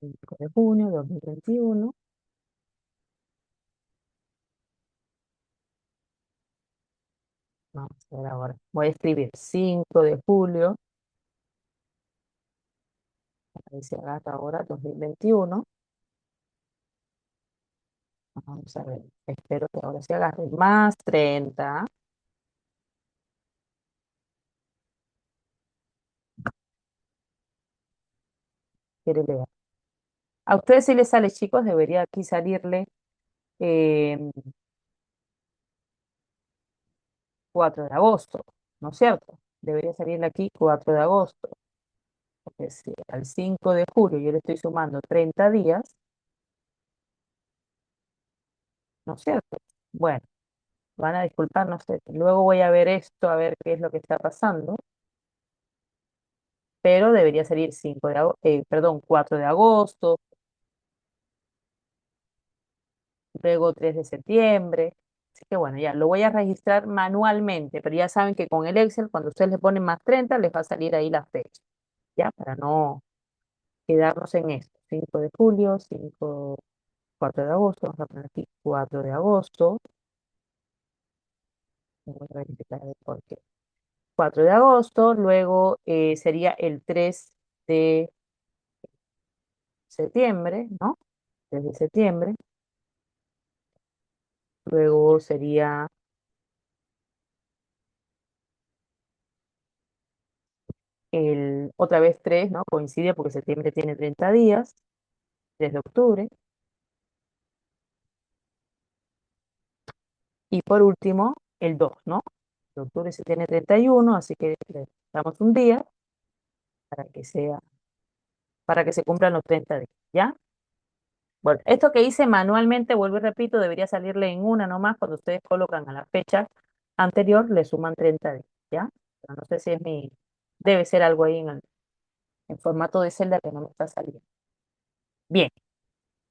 5 de junio 2021. Vamos a ver ahora. Voy a escribir 5 de julio, ahí se agarra ahora 2021. Vamos a ver, espero que ahora se agarre. Más 30. Quiere leer. A ustedes si les sale, chicos, debería aquí salirle eh, 4 de agosto, ¿no es cierto? Debería salirle aquí 4 de agosto. Porque si al 5 de julio yo le estoy sumando 30 días, ¿no es cierto? Bueno, van a disculpar, no sé. Luego voy a ver esto, a ver qué es lo que está pasando. Pero debería salir 4 de agosto, luego 3 de septiembre. Así que bueno, ya lo voy a registrar manualmente, pero ya saben que con el Excel, cuando ustedes le ponen más 30 les va a salir ahí la fecha, ¿ya? Para no quedarnos en esto. 5 de julio, 4 de agosto, vamos a poner aquí 4 de agosto. Voy a verificar a ver por qué. 4 de agosto, luego sería el 3 de septiembre, ¿no? 3 de septiembre, luego sería otra vez 3, ¿no? Coincide porque septiembre tiene 30 días, 3 de octubre. Y por último, el 2, ¿no? De octubre se tiene 31, así que le damos un día para que sea, para que se cumplan los 30 días, ¿ya? Bueno, esto que hice manualmente, vuelvo y repito, debería salirle en una nomás. Cuando ustedes colocan a la fecha anterior, le suman 30 días, ¿ya? Pero no sé si es debe ser algo ahí en formato de celda que no me está saliendo. Bien.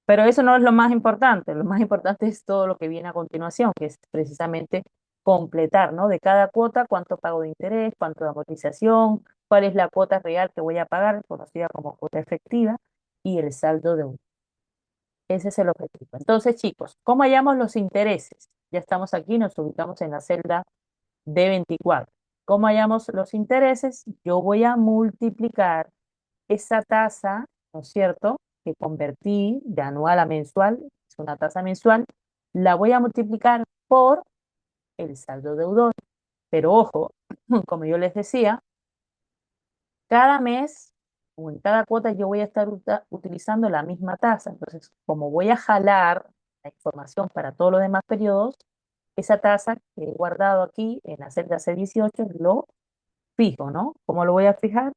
Pero eso no es lo más importante, lo más importante es todo lo que viene a continuación, que es precisamente completar, ¿no? De cada cuota, cuánto pago de interés, cuánto de amortización, cuál es la cuota real que voy a pagar, conocida como cuota efectiva, y el saldo de uno. Ese es el objetivo. Entonces, chicos, ¿cómo hallamos los intereses? Ya estamos aquí, nos ubicamos en la celda D24. ¿Cómo hallamos los intereses? Yo voy a multiplicar esa tasa, ¿no es cierto?, que convertí de anual a mensual, es una tasa mensual, la voy a multiplicar por el saldo deudor. Pero ojo, como yo les decía, cada mes o en cada cuota yo voy a estar utilizando la misma tasa. Entonces, como voy a jalar la información para todos los demás periodos, esa tasa que he guardado aquí en la celda C18 lo fijo, ¿no? ¿Cómo lo voy a fijar?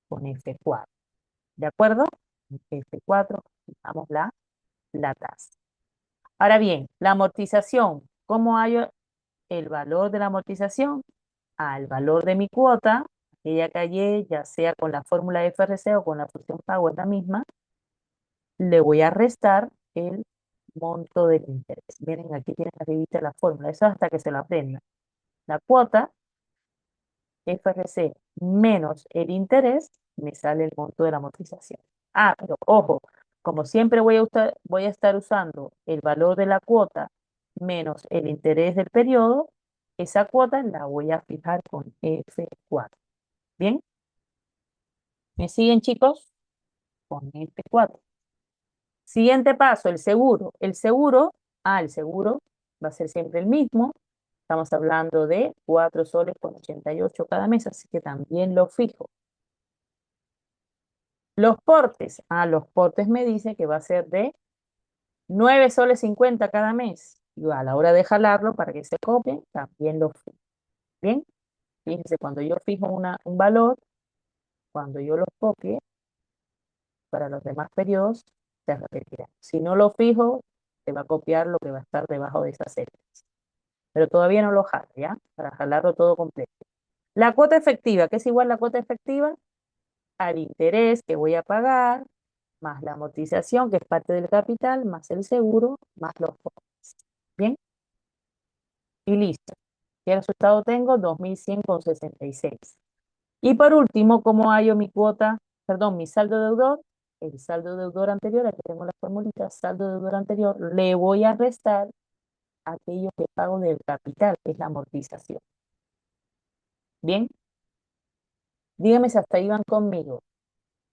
Con F4. ¿De acuerdo? F4, fijamos la tasa. Ahora bien, la amortización, ¿cómo hallo el valor de la amortización? Al valor de mi cuota, aquella que hallé, ya sea con la fórmula FRC o con la función pago, es la misma, le voy a restar el monto del interés. Miren, aquí tienen arribita la fórmula, eso hasta que se lo aprendan. La cuota FRC menos el interés, me sale el monto de la amortización. Ah, pero ojo, como siempre voy a estar usando el valor de la cuota menos el interés del periodo, esa cuota la voy a fijar con F4. ¿Bien? ¿Me siguen, chicos? Con F4. Siguiente paso, el seguro. El seguro va a ser siempre el mismo. Estamos hablando de 4 soles con 88 cada mes, así que también lo fijo. Los portes me dice que va a ser de 9 soles 50 cada mes. Y a la hora de jalarlo para que se copie, también lo fijo. Bien, fíjense, cuando yo fijo un valor, cuando yo lo copie para los demás periodos, se repetirá. Si no lo fijo, se va a copiar lo que va a estar debajo de esa celda. Pero todavía no lo jalo, ¿ya? Para jalarlo todo completo. La cuota efectiva, ¿qué es igual la cuota efectiva? Al interés que voy a pagar, más la amortización, que es parte del capital, más el seguro, más los costes. Bien, y listo. ¿Qué resultado tengo? 2.100,66. Y por último, ¿cómo hallo mi cuota? Perdón, mi saldo deudor. El saldo deudor anterior, aquí tengo la formulita, saldo deudor anterior, le voy a restar aquello que pago del capital, que es la amortización. Bien, dígame si hasta ahí van conmigo.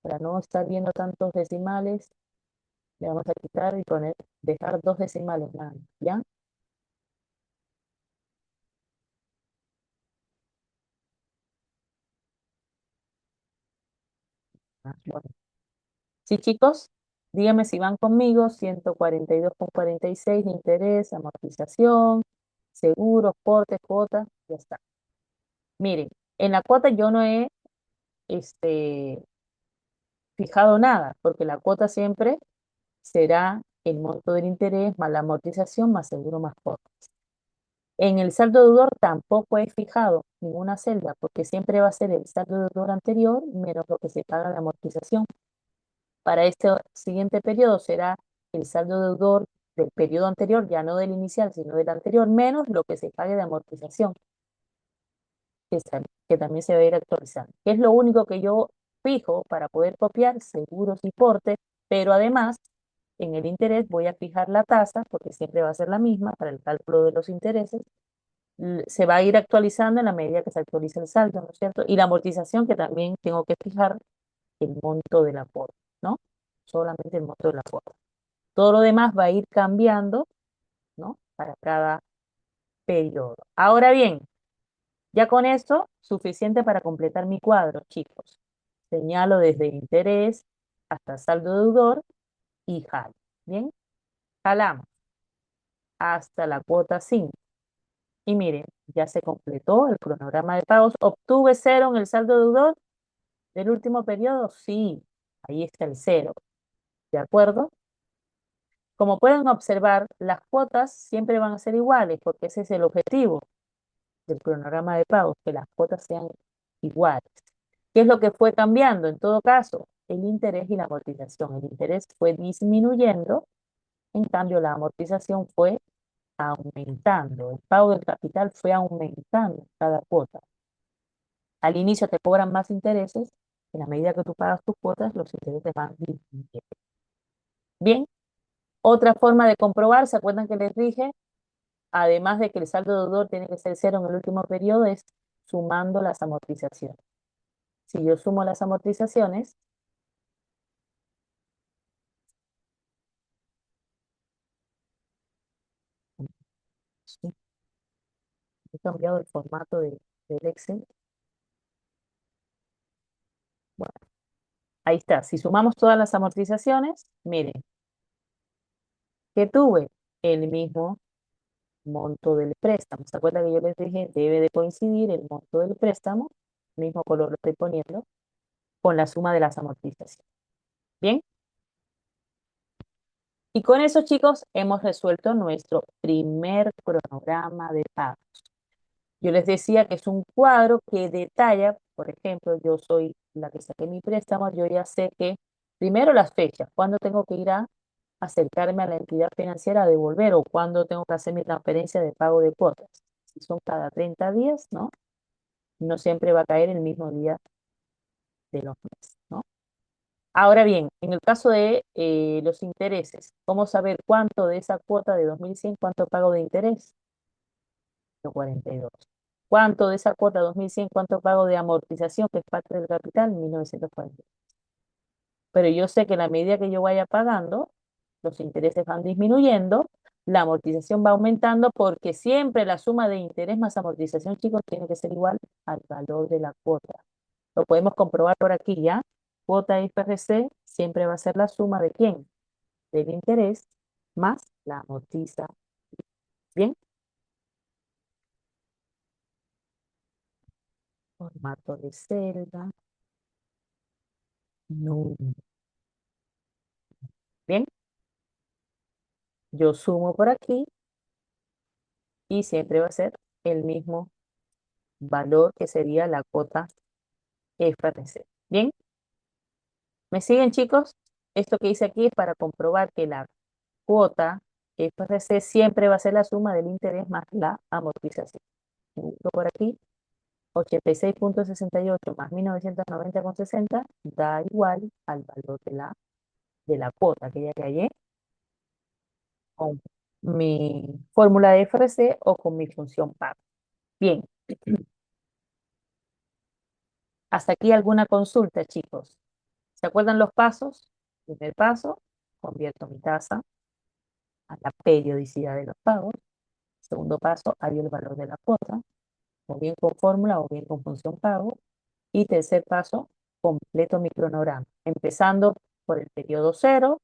Para no estar viendo tantos decimales, le vamos a quitar y poner, dejar 2 decimales nada más, ¿ya? Bueno. Sí, chicos, díganme si van conmigo, 142,46 de interés, amortización, seguros, portes, cuotas, ya está. Miren, en la cuota yo no he este, fijado nada, porque la cuota siempre será el monto del interés más la amortización más seguro más portes. En el saldo deudor tampoco he fijado ninguna celda, porque siempre va a ser el saldo deudor anterior menos lo que se paga de amortización. Para este siguiente periodo será el saldo deudor del periodo anterior, ya no del inicial, sino del anterior, menos lo que se pague de amortización, que también se va a ir actualizando. Que es lo único que yo fijo para poder copiar seguros y portes, pero además en el interés voy a fijar la tasa, porque siempre va a ser la misma para el cálculo de los intereses. Se va a ir actualizando en la medida que se actualiza el saldo, ¿no es cierto? Y la amortización, que también tengo que fijar el monto del aporte, ¿no? Solamente el monto del aporte. Todo lo demás va a ir cambiando, ¿no? Para cada periodo. Ahora bien, ya con esto, suficiente para completar mi cuadro, chicos. Señalo desde interés hasta saldo deudor y jalo. Bien, jalamos hasta la cuota 5. Y miren, ya se completó el cronograma de pagos. ¿Obtuve cero en el saldo deudor del último periodo? Sí, ahí está el cero. ¿De acuerdo? Como pueden observar, las cuotas siempre van a ser iguales porque ese es el objetivo del cronograma de pagos, que las cuotas sean iguales. ¿Qué es lo que fue cambiando? En todo caso, el interés y la amortización. El interés fue disminuyendo, en cambio la amortización fue aumentando. El pago del capital fue aumentando cada cuota. Al inicio te cobran más intereses, en la medida que tú pagas tus cuotas, los intereses van disminuyendo. Bien, otra forma de comprobar, ¿se acuerdan que les dije? Además de que el saldo deudor tiene que ser cero en el último periodo, es sumando las amortizaciones. Si yo sumo las amortizaciones, sí, he cambiado el formato del Excel. Bueno, ahí está. Si sumamos todas las amortizaciones, miren, que tuve el mismo monto del préstamo. ¿Se acuerdan que yo les dije, debe de coincidir el monto del préstamo, mismo color lo estoy poniendo, con la suma de las amortizaciones? Bien, Y con eso, chicos, hemos resuelto nuestro primer cronograma de pago. Yo les decía que es un cuadro que detalla, por ejemplo, yo soy la que saqué mi préstamo, yo ya sé que primero las fechas, cuándo tengo que ir a acercarme a la entidad financiera a devolver o cuándo tengo que hacer mi transferencia de pago de cuotas. Si son cada 30 días, ¿no? No siempre va a caer el mismo día de los meses, ¿no? Ahora bien, en el caso de los intereses, ¿cómo saber cuánto de esa cuota de 2.100 cuánto pago de interés? 42. ¿Cuánto de esa cuota 2.100 cuánto pago de amortización, que es parte del capital? 1.940. Pero yo sé que en la medida que yo vaya pagando, los intereses van disminuyendo, la amortización va aumentando, porque siempre la suma de interés más amortización, chicos, tiene que ser igual al valor de la cuota. Lo podemos comprobar por aquí, ¿ya? Cuota IFRC siempre va a ser la suma de quién, del interés más la amortización. Bien, formato de celda. No. Bien, yo sumo por aquí y siempre va a ser el mismo valor que sería la cuota FRC. Bien, ¿me siguen, chicos? Esto que hice aquí es para comprobar que la cuota FRC siempre va a ser la suma del interés más la amortización. Punto por aquí, 86,68 más 1990,60 da igual al valor de la cuota que ya que hallé con mi fórmula de FRC o con mi función PAC. Bien, hasta aquí alguna consulta, chicos. ¿Se acuerdan los pasos? Primer paso, convierto mi tasa a la periodicidad de los pagos. Segundo paso, hallo el valor de la cuota, o bien con fórmula o bien con función pago. Y tercer paso, completo mi cronograma, empezando por el periodo cero,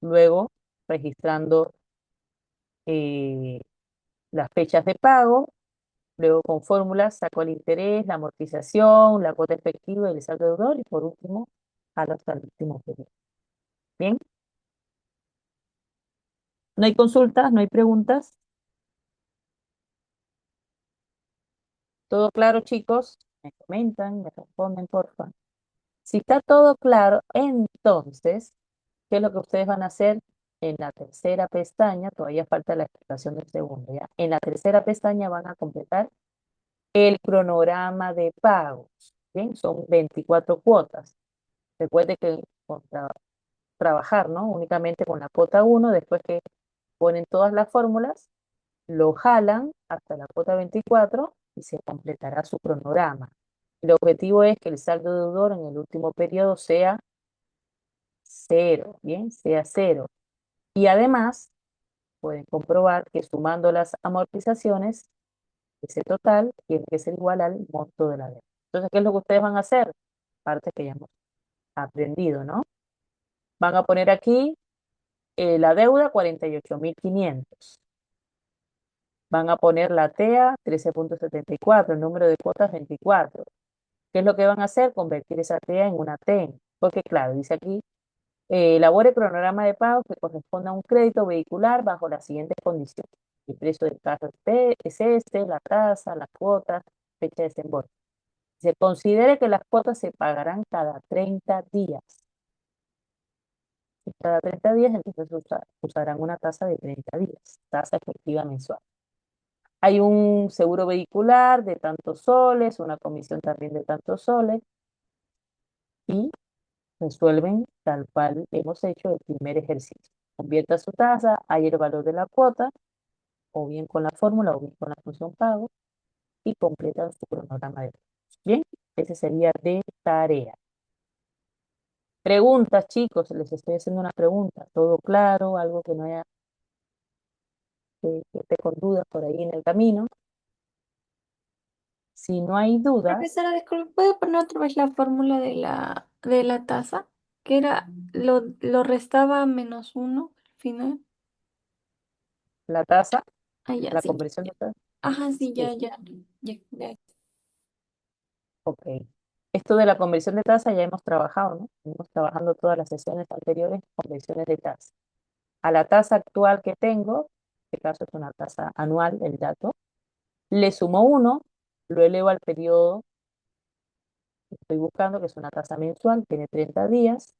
luego registrando eh, las fechas de pago, luego con fórmulas saco el interés, la amortización, la cuota efectiva y el saldo deudor y por último, jalo hasta el último periodo. Bien, no hay consultas, no hay preguntas. ¿Todo claro, chicos? Me comentan, me responden, porfa. Si está todo claro, entonces, ¿qué es lo que ustedes van a hacer en la tercera pestaña? Todavía falta la explicación del segundo, ¿ya? En la tercera pestaña van a completar el cronograma de pagos, ¿bien? Son 24 cuotas. Recuerde que trabajar, ¿no? Únicamente con la cuota uno, después que ponen todas las fórmulas, lo jalan hasta la cuota 24 y se completará su cronograma. El objetivo es que el saldo deudor en el último periodo sea cero, ¿bien? Sea cero. Y además, pueden comprobar que sumando las amortizaciones, ese total tiene que ser igual al monto de la deuda. Entonces, ¿qué es lo que ustedes van a hacer? Parte que ya hemos aprendido, ¿no? Van a poner aquí la deuda 48.500. Van a poner la TEA 13,74, el número de cuotas 24. ¿Qué es lo que van a hacer? Convertir esa TEA en una TEN. Porque claro, dice aquí, elabore cronograma de pago que corresponda a un crédito vehicular bajo las siguientes condiciones. El precio del carro es este, la tasa, las cuotas, fecha de desembolso. Se considere que las cuotas se pagarán cada 30 días. Y cada 30 días, entonces usarán una tasa de 30 días, tasa efectiva mensual. Hay un seguro vehicular de tantos soles, una comisión también de tantos soles, y resuelven tal cual hemos hecho el primer ejercicio. Convierta su tasa, hay el valor de la cuota, o bien con la fórmula, o bien con la función pago, y completan su cronograma de pagos. Bien, ese sería de tarea. Preguntas, chicos, les estoy haciendo una pregunta. ¿Todo claro? ¿Algo que no haya, que esté con dudas por ahí en el camino? Si no hay dudas, Profesora, disculpe, ¿puede poner otra vez la fórmula de la tasa? Que era, lo restaba menos uno al final. la tasa, Ah, ya, la sí. conversión de tasa, Ajá, sí, sí, ya. ok. Esto de la conversión de tasa ya hemos trabajado, ¿no? Hemos trabajando todas las sesiones anteriores, conversiones de tasa. A la tasa actual que tengo, en este caso es una tasa anual, el dato, le sumo uno, lo elevo al periodo que estoy buscando, que es una tasa mensual, tiene 30 días.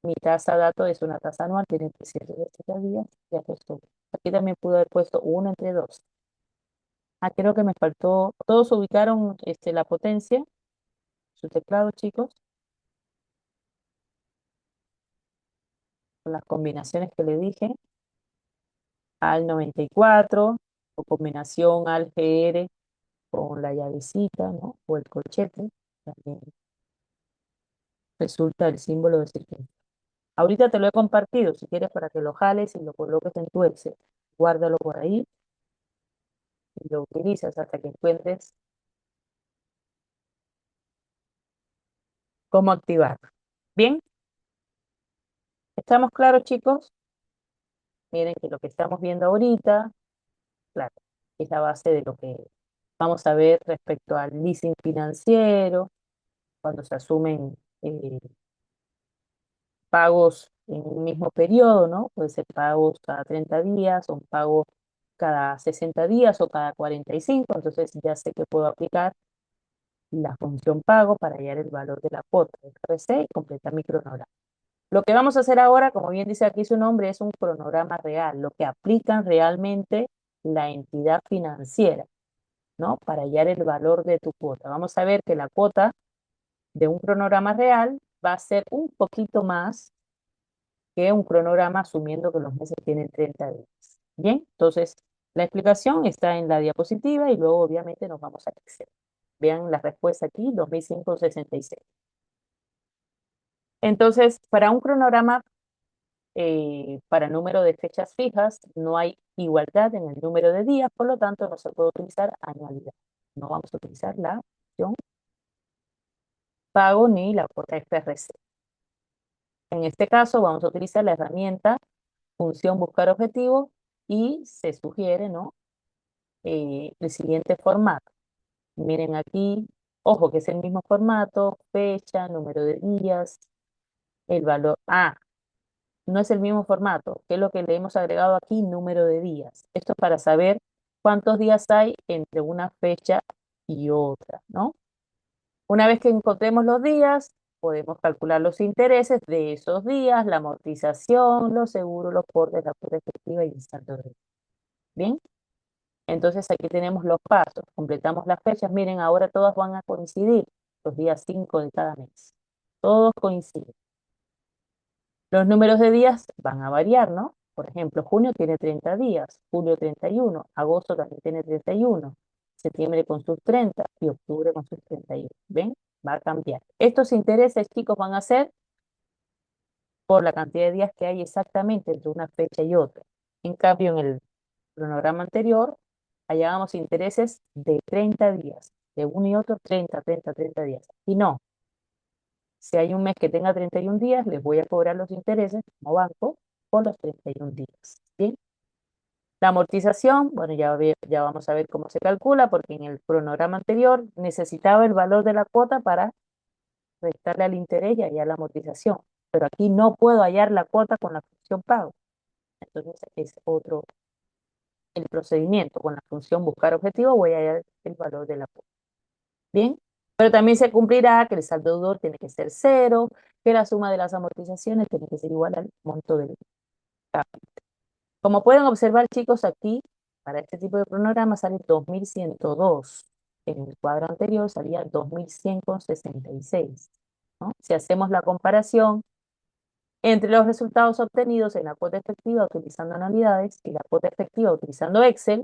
Mi tasa dato es una tasa anual, tiene 360 días, ya puesto. Aquí también pude haber puesto uno entre dos. Ah, creo que me faltó. Todos ubicaron la potencia, su teclado, chicos, con las combinaciones que le dije, al 94, o combinación al GR con la llavecita, ¿no? O el corchete, también resulta el símbolo de circunferencia. Ahorita te lo he compartido, si quieres, para que lo jales y lo coloques en tu Excel. Guárdalo por ahí y lo utilizas hasta que encuentres cómo activarlo. Bien, ¿estamos claros, chicos? Miren que lo que estamos viendo ahorita, claro, es la base de lo que vamos a ver respecto al leasing financiero, cuando se asumen pagos en un mismo periodo, ¿no? Puede ser pagos cada 30 días, o un pago cada 60 días o cada 45. Entonces ya sé que puedo aplicar la función pago para hallar el valor de la cuota del RC y completar mi cronograma. Lo que vamos a hacer ahora, como bien dice aquí su nombre, es un cronograma real, lo que aplican realmente la entidad financiera, ¿no? Para hallar el valor de tu cuota. Vamos a ver que la cuota de un cronograma real va a ser un poquito más que un cronograma asumiendo que los meses tienen 30 días. Bien, entonces la explicación está en la diapositiva y luego obviamente nos vamos a Excel. Vean la respuesta aquí, 2166. Entonces, para un cronograma, para número de fechas fijas, no hay igualdad en el número de días, por lo tanto no se puede utilizar anualidad. No vamos a utilizar la opción pago ni la cuota FRC. En este caso vamos a utilizar la herramienta función buscar objetivo y se sugiere, ¿no? El siguiente formato. Miren aquí, ojo que es el mismo formato, fecha, número de días, el valor. Ah, no es el mismo formato, que es lo que le hemos agregado aquí, número de días. Esto es para saber cuántos días hay entre una fecha y otra, ¿no? Una vez que encontremos los días, podemos calcular los intereses de esos días, la amortización, los seguros, los portes, la cuota efectiva y el saldo de. Bien, entonces aquí tenemos los pasos. Completamos las fechas. Miren, ahora todas van a coincidir, los días 5 de cada mes. Todos coinciden. Los números de días van a variar, ¿no? Por ejemplo, junio tiene 30 días, julio 31, agosto también tiene 31, septiembre con sus 30 y octubre con sus 31. ¿Ven? Va a cambiar. Estos intereses, chicos, van a ser por la cantidad de días que hay exactamente entre una fecha y otra. En cambio, en el cronograma anterior, hallábamos intereses de 30 días, de uno y otro 30, 30, 30 días. Y no, si hay un mes que tenga 31 días, les voy a cobrar los intereses como banco por los 31 días. ¿Bien? La amortización, bueno, ya vamos a ver cómo se calcula, porque en el cronograma anterior necesitaba el valor de la cuota para restarle al interés y hallar la amortización. Pero aquí no puedo hallar la cuota con la función pago. Entonces es otro el procedimiento. Con la función buscar objetivo voy a hallar el valor de la cuota. Bien, pero también se cumplirá que el saldo deudor tiene que ser cero, que la suma de las amortizaciones tiene que ser igual al monto del capital. Como pueden observar, chicos, aquí para este tipo de cronograma sale 2102. En el cuadro anterior salía 2166, ¿no? Si hacemos la comparación entre los resultados obtenidos en la cuota efectiva utilizando anualidades y la cuota efectiva utilizando Excel,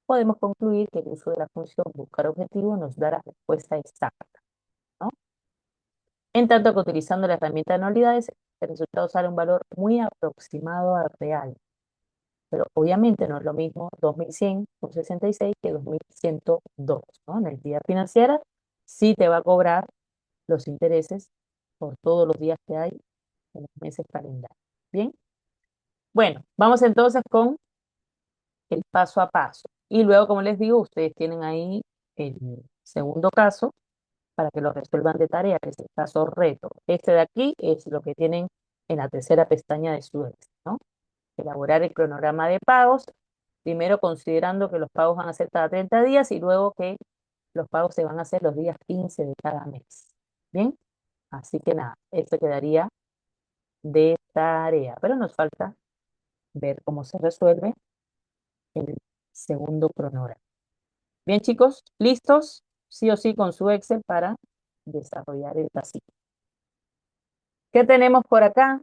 podemos concluir que el uso de la función buscar objetivo nos da la respuesta exacta, ¿no? En tanto que utilizando la herramienta de anualidades, el resultado sale un valor muy aproximado al real. Pero obviamente no es lo mismo 2100,66 que 2102, ¿no? En la entidad financiera sí te va a cobrar los intereses por todos los días que hay en los meses calendarios. Bien, bueno, vamos entonces con el paso a paso. Y luego, como les digo, ustedes tienen ahí el segundo caso para que lo resuelvan de tarea, que es el caso reto. Este de aquí es lo que tienen en la tercera pestaña de su Excel, ¿no? elaborar el cronograma de pagos, primero considerando que los pagos van a ser cada 30 días y luego que los pagos se van a hacer los días 15 de cada mes. ¿Bien? Así que nada, esto quedaría de tarea, pero nos falta ver cómo se resuelve el segundo cronograma. Bien, chicos, ¿listos? Sí o sí con su Excel para desarrollar el casito. ¿Qué tenemos por acá?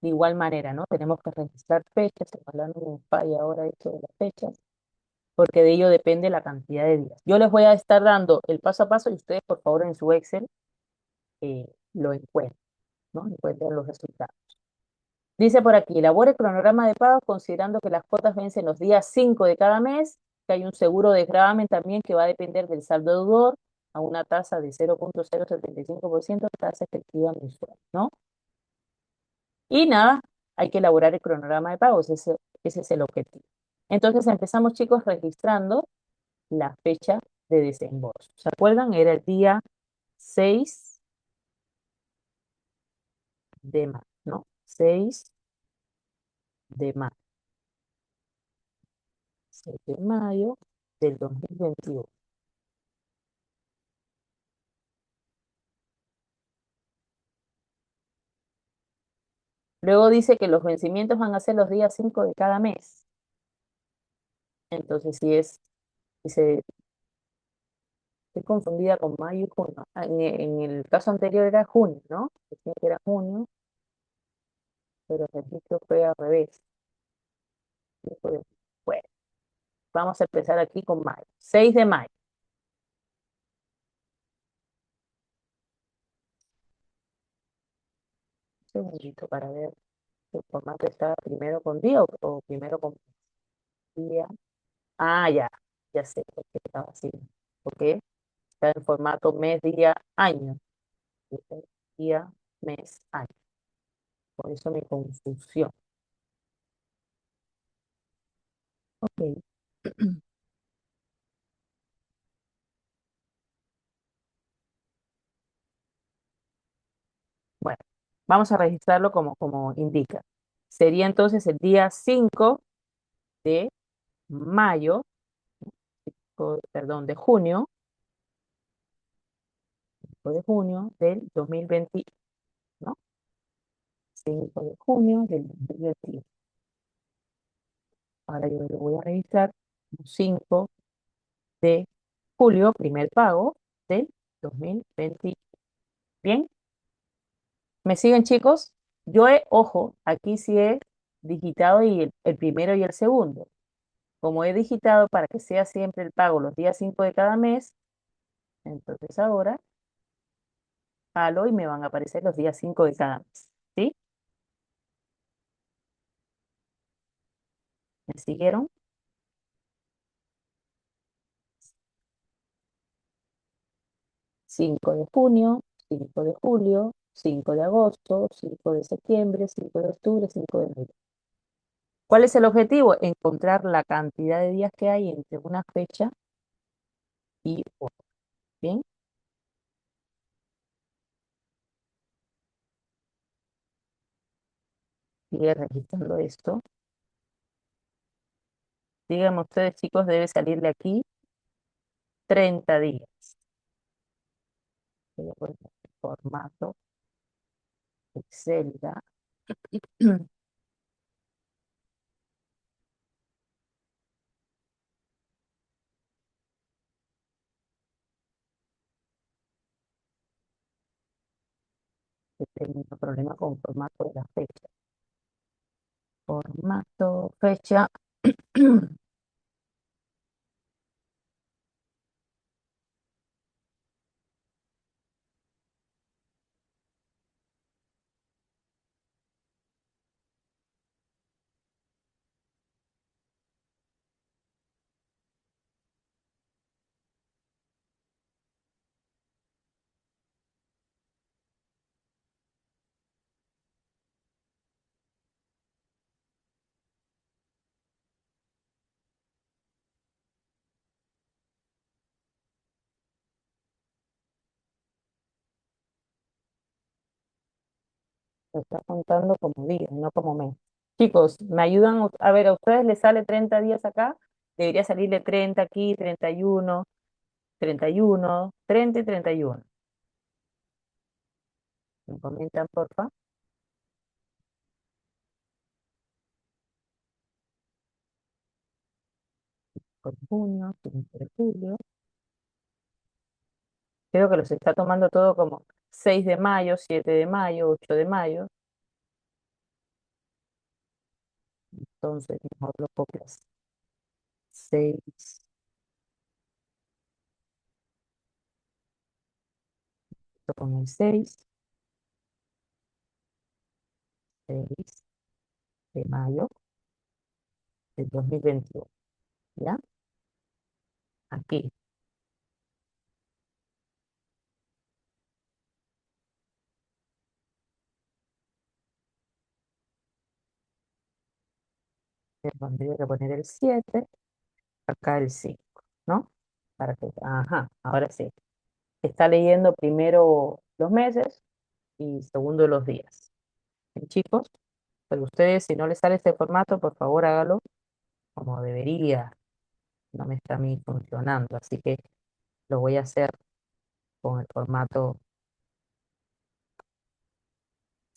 De igual manera, ¿no? Tenemos que registrar fechas, ojalá no me falle ahora esto de las fechas, porque de ello depende la cantidad de días. Yo les voy a estar dando el paso a paso y ustedes, por favor, en su Excel lo encuentren, ¿no? Encuentren los resultados. Dice por aquí, elabore cronograma de pagos considerando que las cuotas vencen los días 5 de cada mes, que hay un seguro de gravamen también que va a depender del saldo deudor a una tasa de 0,075% tasa efectiva mensual, ¿no? Y nada, hay que elaborar el cronograma de pagos, ese es el objetivo. Entonces empezamos, chicos, registrando la fecha de desembolso. ¿Se acuerdan? Era el día 6 de mayo, ¿no? 6 de mayo. 6 de mayo del 2021. Luego dice que los vencimientos van a ser los días 5 de cada mes. Entonces, si es, dice, estoy confundida con mayo y junio. En el caso anterior era junio, ¿no? Decía que era junio, pero el registro fue al revés. Bueno, vamos a empezar aquí con mayo. 6 de mayo. Un segundito para ver si el formato está primero con día o primero con día. Ah, ya sé por qué estaba así. Porque está en formato mes, día, año. Día, mes, año. Por eso mi confusión. Ok. Bueno, vamos a registrarlo como indica. Sería entonces el día 5 de mayo, perdón, de junio, 5 de junio del 2020, ¿no? 5 de junio del 2021. Ahora yo lo voy a registrar como 5 de julio, primer pago del 2020. Bien, ¿me siguen, chicos? Ojo, aquí sí he digitado y el primero y el segundo. Como he digitado para que sea siempre el pago los días 5 de cada mes, entonces ahora jalo y me van a aparecer los días 5 de cada mes. ¿Sí? ¿Me siguieron? 5 de junio, 5 de julio, 5 de agosto, 5 de septiembre, 5 de octubre, 5 de noviembre. ¿Cuál es el objetivo? Encontrar la cantidad de días que hay entre una fecha y otra. ¿Bien? Sigue registrando esto. Díganme ustedes, chicos, debe salirle aquí 30 días. Voy a poner el formato Excel. ¿Ya? Que tengo un problema con formato de la fecha. Formato, fecha. Lo está contando como días, no como mes. Chicos, ¿me ayudan? A ver, ¿a ustedes les sale 30 días acá? Debería salirle 30 aquí, 31, 31, 30 y 31. ¿Me comentan, porfa? Por junio, 5 de julio. Creo que los está tomando todo como 6 de mayo, 7 de mayo, 8 de mayo. Entonces, mejor lo copias. 6, con el 6 de mayo del 2021. ¿Ya? Aquí. Le tendría que poner el 7, acá el 5, ¿no? Para que, ajá, ahora sí. Está leyendo primero los meses y segundo los días. Bien, chicos, pero ustedes, si no les sale este formato, por favor hágalo como debería. No me está a mí funcionando, así que lo voy a hacer con el formato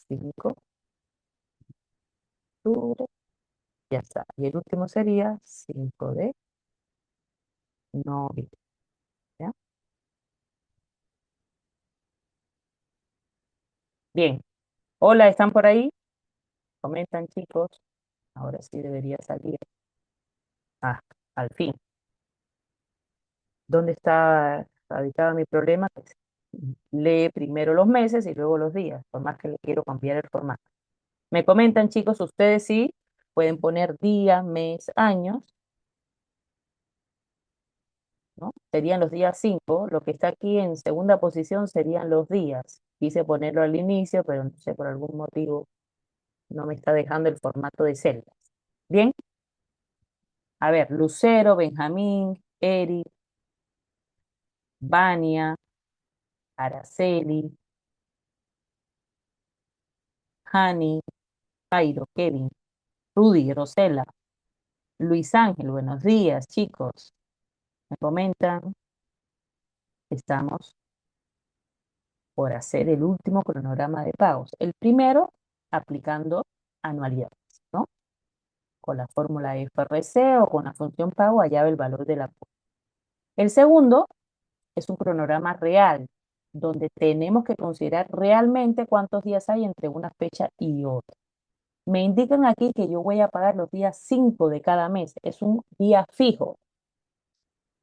5, octubre, ya está. Y el último sería 5 de noviembre, ¿ya? Bien. Hola, ¿están por ahí? Comentan, chicos. Ahora sí debería salir. Ah, al fin. ¿Dónde está radicado mi problema? Pues, lee primero los meses y luego los días, por más que le quiero cambiar el formato. Me comentan, chicos, ustedes sí pueden poner día, mes, años, ¿no? Serían los días 5. Lo que está aquí en segunda posición serían los días. Quise ponerlo al inicio, pero no sé, por algún motivo no me está dejando el formato de celdas. Bien, a ver, Lucero, Benjamín, Eric, Vania, Araceli, Hani, Jairo, Kevin, Rudy, Rosela, Luis Ángel, buenos días, chicos. Me comentan, estamos por hacer el último cronograma de pagos. El primero, aplicando anualidades, ¿no? Con la fórmula FRC o con la función pago, allá va el valor de la cuota. El segundo es un cronograma real, donde tenemos que considerar realmente cuántos días hay entre una fecha y otra. Me indican aquí que yo voy a pagar los días 5 de cada mes. Es un día fijo.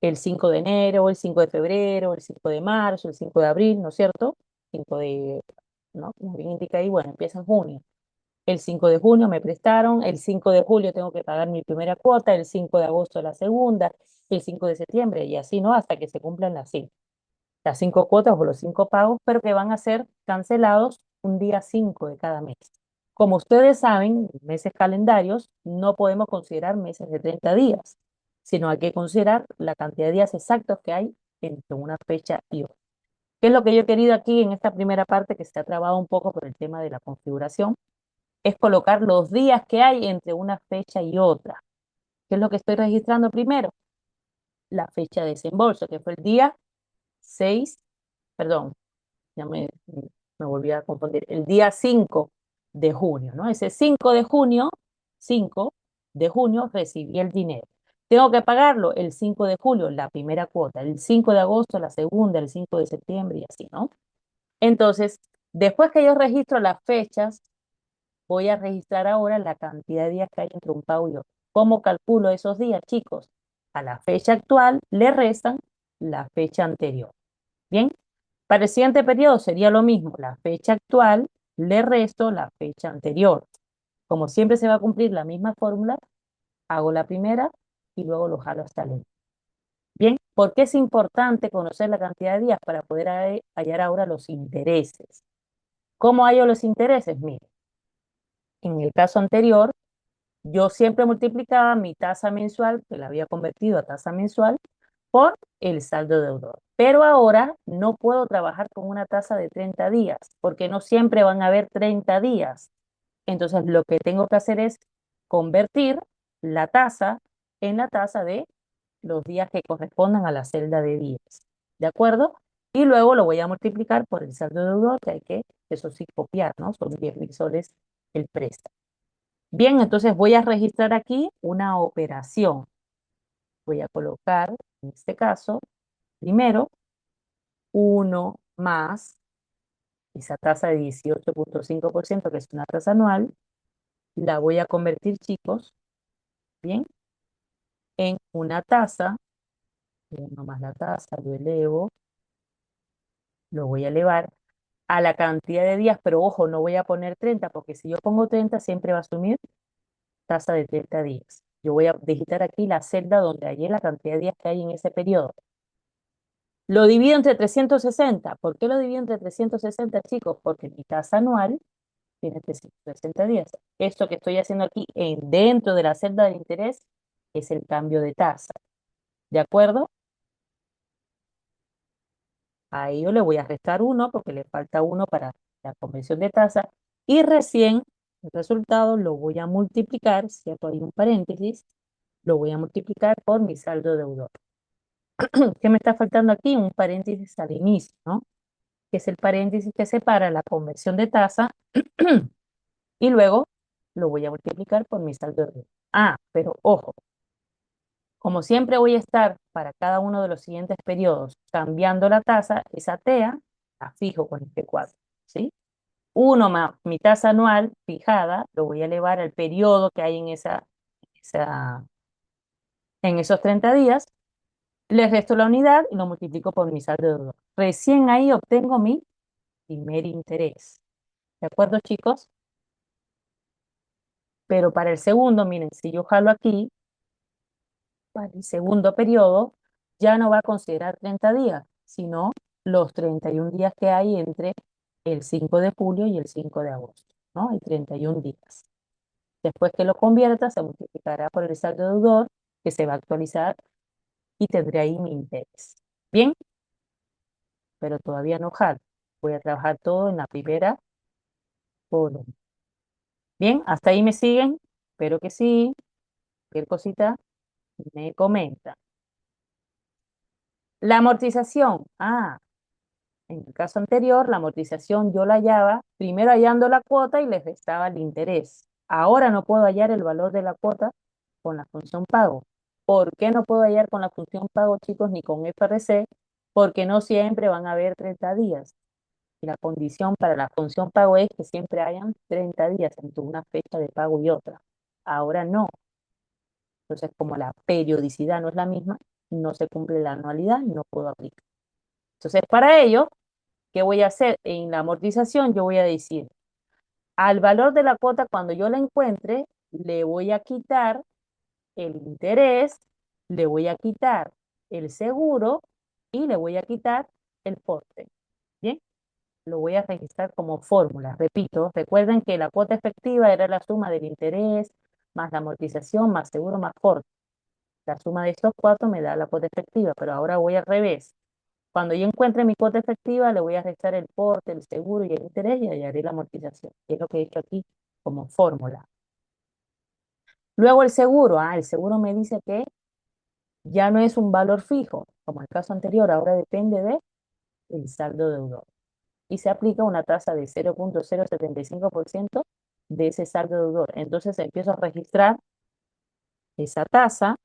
El 5 de enero, el 5 de febrero, el 5 de marzo, el 5 de abril, ¿no es cierto? 5 de, ¿no? Como bien indica ahí, bueno, empieza en junio. El 5 de junio me prestaron, el 5 de julio tengo que pagar mi primera cuota, el 5 de agosto la segunda, el 5 de septiembre y así, ¿no? Hasta que se cumplan las 5 cuotas o los 5 pagos, pero que van a ser cancelados un día 5 de cada mes. Como ustedes saben, meses calendarios, no podemos considerar meses de 30 días, sino hay que considerar la cantidad de días exactos que hay entre una fecha y otra. ¿Qué es lo que yo he querido aquí en esta primera parte que se ha trabado un poco por el tema de la configuración? Es colocar los días que hay entre una fecha y otra. ¿Qué es lo que estoy registrando primero? La fecha de desembolso, que fue el día 6, perdón, ya me volví a confundir, el día 5 de junio, ¿no? Ese 5 de junio, 5 de junio recibí el dinero. Tengo que pagarlo el 5 de julio, la primera cuota, el 5 de agosto, la segunda, el 5 de septiembre y así, ¿no? Entonces, después que yo registro las fechas, voy a registrar ahora la cantidad de días que hay entre un pago y otro. ¿Cómo calculo esos días, chicos? A la fecha actual le restan la fecha anterior. Bien, para el siguiente periodo sería lo mismo. La fecha actual le resto la fecha anterior. Como siempre se va a cumplir la misma fórmula, hago la primera y luego lo jalo hasta el último. Bien, ¿por qué es importante conocer la cantidad de días para poder hallar ahora los intereses? ¿Cómo hallo los intereses? Mire, en el caso anterior, yo siempre multiplicaba mi tasa mensual, que la había convertido a tasa mensual, por el saldo deudor. Pero ahora no puedo trabajar con una tasa de 30 días, porque no siempre van a haber 30 días. Entonces, lo que tengo que hacer es convertir la tasa en la tasa de los días que correspondan a la celda de días. ¿De acuerdo? Y luego lo voy a multiplicar por el saldo deudor, que hay que, eso sí, copiar, ¿no? Son 10.000 soles el préstamo. Bien, entonces voy a registrar aquí una operación. Voy a colocar, en este caso, primero, uno más esa tasa de 18,5%, que es una tasa anual, la voy a convertir, chicos, bien, en una tasa, uno más la tasa, lo elevo, lo voy a elevar a la cantidad de días, pero ojo, no voy a poner 30, porque si yo pongo 30 siempre va a asumir tasa de 30 días. Yo voy a digitar aquí la celda donde hay la cantidad de días que hay en ese periodo. Lo divido entre 360. ¿Por qué lo divido entre 360, chicos? Porque mi tasa anual tiene 360 días. Esto que estoy haciendo aquí dentro de la celda de interés es el cambio de tasa. ¿De acuerdo? A ello le voy a restar 1 porque le falta 1 para la conversión de tasa. Y recién el resultado lo voy a multiplicar, ¿cierto? Hay un paréntesis, lo voy a multiplicar por mi saldo deudor. ¿Qué me está faltando aquí? Un paréntesis al inicio, ¿no? Que es el paréntesis que separa la conversión de tasa y luego lo voy a multiplicar por mi saldo deudor. Ah, pero ojo, como siempre voy a estar para cada uno de los siguientes periodos cambiando la tasa, esa TEA la fijo con este cuadro, ¿sí? Uno más mi tasa anual fijada, lo voy a elevar al periodo que hay esa- en esos 30 días, le resto la unidad y lo multiplico por mi saldo de deudor. Recién ahí obtengo mi primer interés. ¿De acuerdo, chicos? Pero para el segundo, miren, si yo jalo aquí, para el segundo periodo, ya no va a considerar 30 días, sino los 31 días que hay entre el 5 de julio y el 5 de agosto, ¿no? Hay 31 días. Después que lo convierta, se multiplicará por el saldo deudor, que se va a actualizar y tendré ahí mi interés. Bien, pero todavía no jalo. Voy a trabajar todo en la primera columna. Bien, hasta ahí me siguen. Espero que sí. Cualquier cosita me comenta. La amortización. Ah, en el caso anterior, la amortización yo la hallaba primero hallando la cuota y le restaba el interés. Ahora no puedo hallar el valor de la cuota con la función pago. ¿Por qué no puedo hallar con la función pago, chicos, ni con FRC? Porque no siempre van a haber 30 días. Y la condición para la función pago es que siempre hayan 30 días entre una fecha de pago y otra. Ahora no. Entonces, como la periodicidad no es la misma, no se cumple la anualidad y no puedo aplicar. Entonces, para ello, ¿qué voy a hacer? En la amortización, yo voy a decir, al valor de la cuota, cuando yo la encuentre, le voy a quitar el interés, le voy a quitar el seguro y le voy a quitar el porte. ¿Bien? Lo voy a registrar como fórmula. Repito, recuerden que la cuota efectiva era la suma del interés más la amortización más seguro más porte. La suma de estos cuatro me da la cuota efectiva, pero ahora voy al revés. Cuando yo encuentre mi cuota efectiva, le voy a restar el porte, el seguro y el interés y hallaré la amortización, que es lo que he hecho aquí como fórmula. Luego el seguro. Ah, el seguro me dice que ya no es un valor fijo, como el caso anterior, ahora depende del saldo deudor. Y se aplica una tasa de 0,075% de ese saldo deudor. Entonces empiezo a registrar esa tasa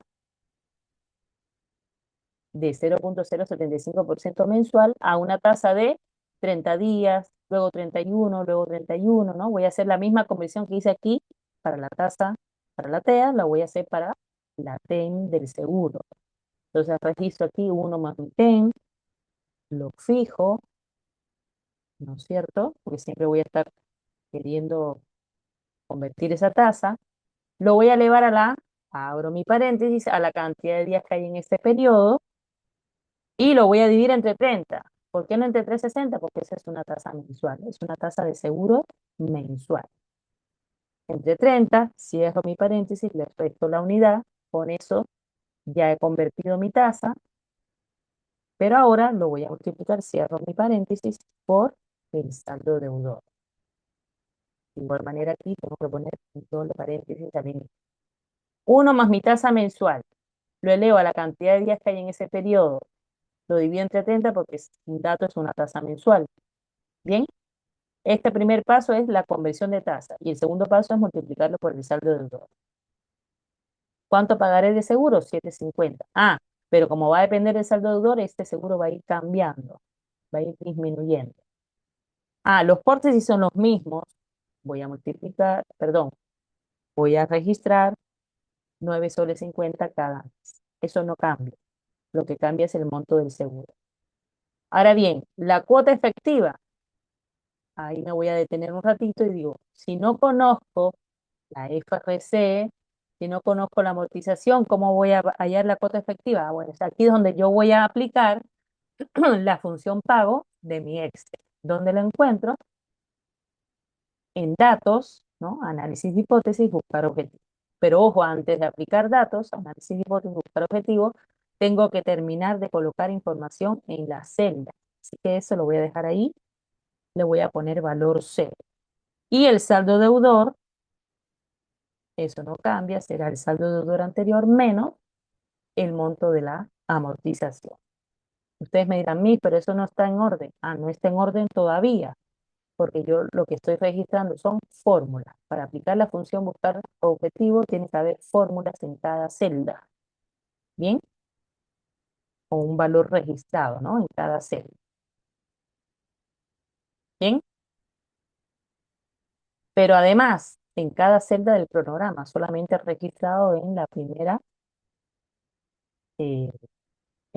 de 0,075% mensual a una tasa de 30 días, luego 31, luego 31, ¿no? Voy a hacer la misma conversión que hice aquí para la tasa, para la TEA, la voy a hacer para la TEN del seguro. Entonces registro aquí 1 más mi TEN, lo fijo, ¿no es cierto? Porque siempre voy a estar queriendo convertir esa tasa. Lo voy a elevar abro mi paréntesis, a la cantidad de días que hay en este periodo y lo voy a dividir entre 30. ¿Por qué no entre 360? Porque esa es una tasa mensual, es una tasa de seguro mensual. Entre 30, cierro mi paréntesis, le resto la unidad, con eso ya he convertido mi tasa Pero ahora lo voy a multiplicar, cierro mi paréntesis, por el saldo deudor. De igual manera aquí tengo que poner un doble paréntesis también. 1 más mi tasa mensual. Lo elevo a la cantidad de días que hay en ese periodo. Lo divido entre 30 porque un dato es una tasa mensual. Bien, este primer paso es la conversión de tasa y el segundo paso es multiplicarlo por el saldo deudor. ¿Cuánto pagaré de seguro? 7,50. Ah, pero como va a depender del saldo deudor, este seguro va a ir cambiando, va a ir disminuyendo. Ah, los portes sí son los mismos. Voy a multiplicar, perdón, voy a registrar 9 soles 50 cada mes. Eso no cambia. Lo que cambia es el monto del seguro. Ahora bien, la cuota efectiva, ahí me voy a detener un ratito y digo, si no conozco la FRC, si no conozco la amortización, ¿cómo voy a hallar la cuota efectiva? Ah, bueno, es aquí donde yo voy a aplicar la función pago de mi Excel. ¿Dónde lo encuentro? En datos, ¿no? Análisis de hipótesis, buscar objetivo. Pero ojo, antes de aplicar datos, análisis de hipótesis, buscar objetivo, tengo que terminar de colocar información en la celda. Así que eso lo voy a dejar ahí. Le voy a poner valor cero. Y el saldo deudor, eso no cambia, será el saldo deudor anterior menos el monto de la amortización. Ustedes me dirán, pero eso no está en orden. Ah, no está en orden todavía, porque yo lo que estoy registrando son fórmulas. Para aplicar la función buscar objetivo, tiene que haber fórmulas en cada celda, ¿bien? O un valor registrado, ¿no? En cada celda, ¿bien? Pero además, en cada celda del cronograma, solamente registrado eh, en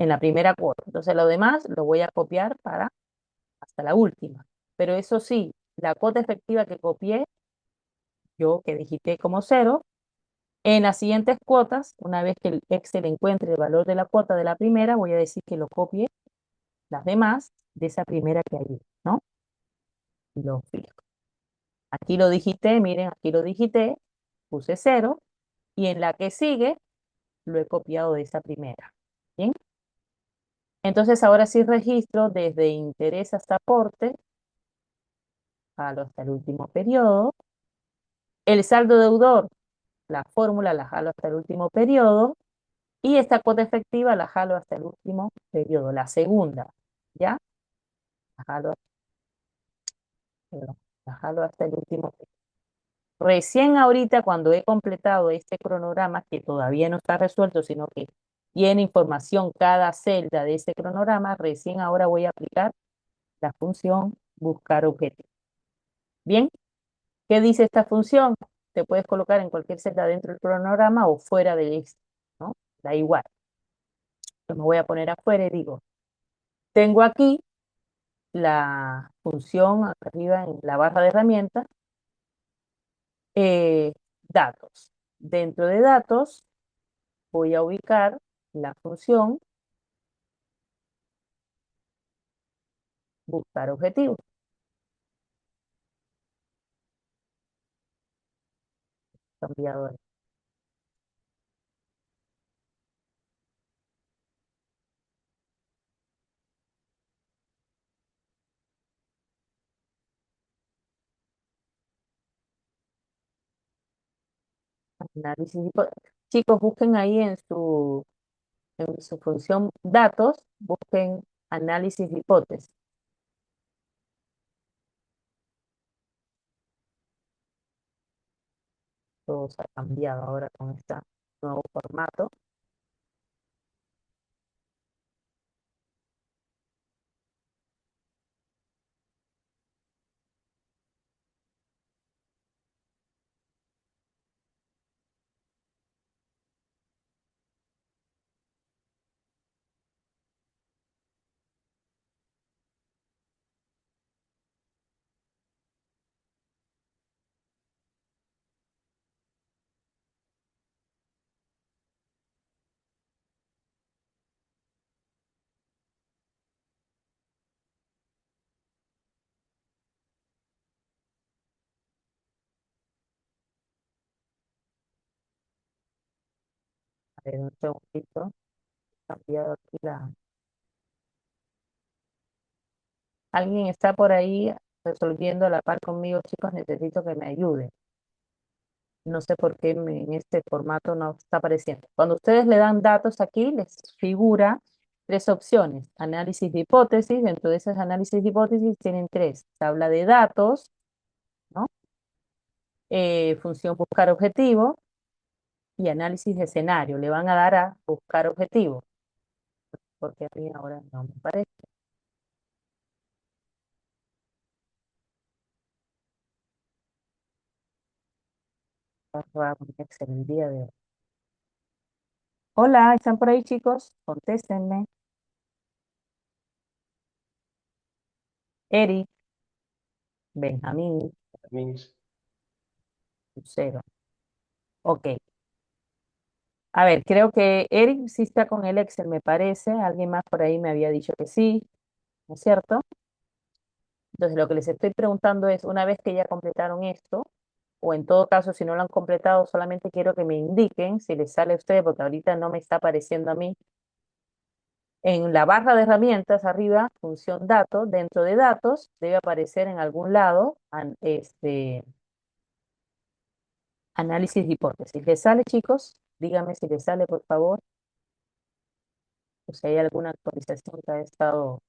la primera cuota. Entonces, lo demás lo voy a copiar para hasta la última. Pero eso sí, la cuota efectiva que copié, yo que digité como cero, en las siguientes cuotas, una vez que el Excel encuentre el valor de la cuota de la primera, voy a decir que lo copie las demás de esa primera que hay, ¿no? Y lo fijo. Aquí lo digité, miren, aquí lo digité, puse cero, y en la que sigue lo he copiado de esa primera. ¿Bien? Entonces ahora sí registro desde interés hasta aporte, jalo hasta el último periodo. El saldo deudor, la fórmula la jalo hasta el último periodo. Y esta cuota efectiva la jalo hasta el último periodo, la segunda, ¿ya? La jalo, perdón, la jalo hasta el último periodo. Recién ahorita, cuando he completado este cronograma, que todavía no está resuelto, sino que tiene información cada celda de ese cronograma, recién ahora voy a aplicar la función buscar objetivo. Bien, ¿qué dice esta función? Te puedes colocar en cualquier celda dentro del cronograma o fuera de este, ¿no? Da igual. Yo me voy a poner afuera y digo, tengo aquí la función arriba en la barra de herramientas, datos. Dentro de datos voy a ubicar la función buscar objetivos. Cambiador. Análisis. Chicos, busquen ahí en su función datos, busquen análisis de hipótesis. Todo se ha cambiado ahora con este nuevo formato. A ver, un segundito. He cambiado aquí ¿Alguien está por ahí resolviendo a la par conmigo, chicos? Necesito que me ayuden. No sé por qué en este formato no está apareciendo. Cuando ustedes le dan datos aquí, les figura tres opciones. Análisis de hipótesis. Dentro de esos análisis de hipótesis tienen tres. Tabla de datos, ¿no? Función buscar objetivo y análisis de escenario. Le van a dar a buscar objetivo, porque a mí ahora no me parece. Está raro mi Excel el día de hoy. Hola, ¿están por ahí, chicos? Contéstenme. Eric, Benjamín, Mix. Lucero. Ok. A ver, creo que Eric sí está con el Excel, me parece. Alguien más por ahí me había dicho que sí, ¿no es cierto? Entonces, lo que les estoy preguntando es, una vez que ya completaron esto, o en todo caso, si no lo han completado, solamente quiero que me indiquen si les sale a ustedes, porque ahorita no me está apareciendo a mí. En la barra de herramientas, arriba, función datos, dentro de datos, debe aparecer en algún lado análisis de hipótesis. ¿Les sale, chicos? Díganme si les sale, por favor, o si hay alguna actualización que ha estado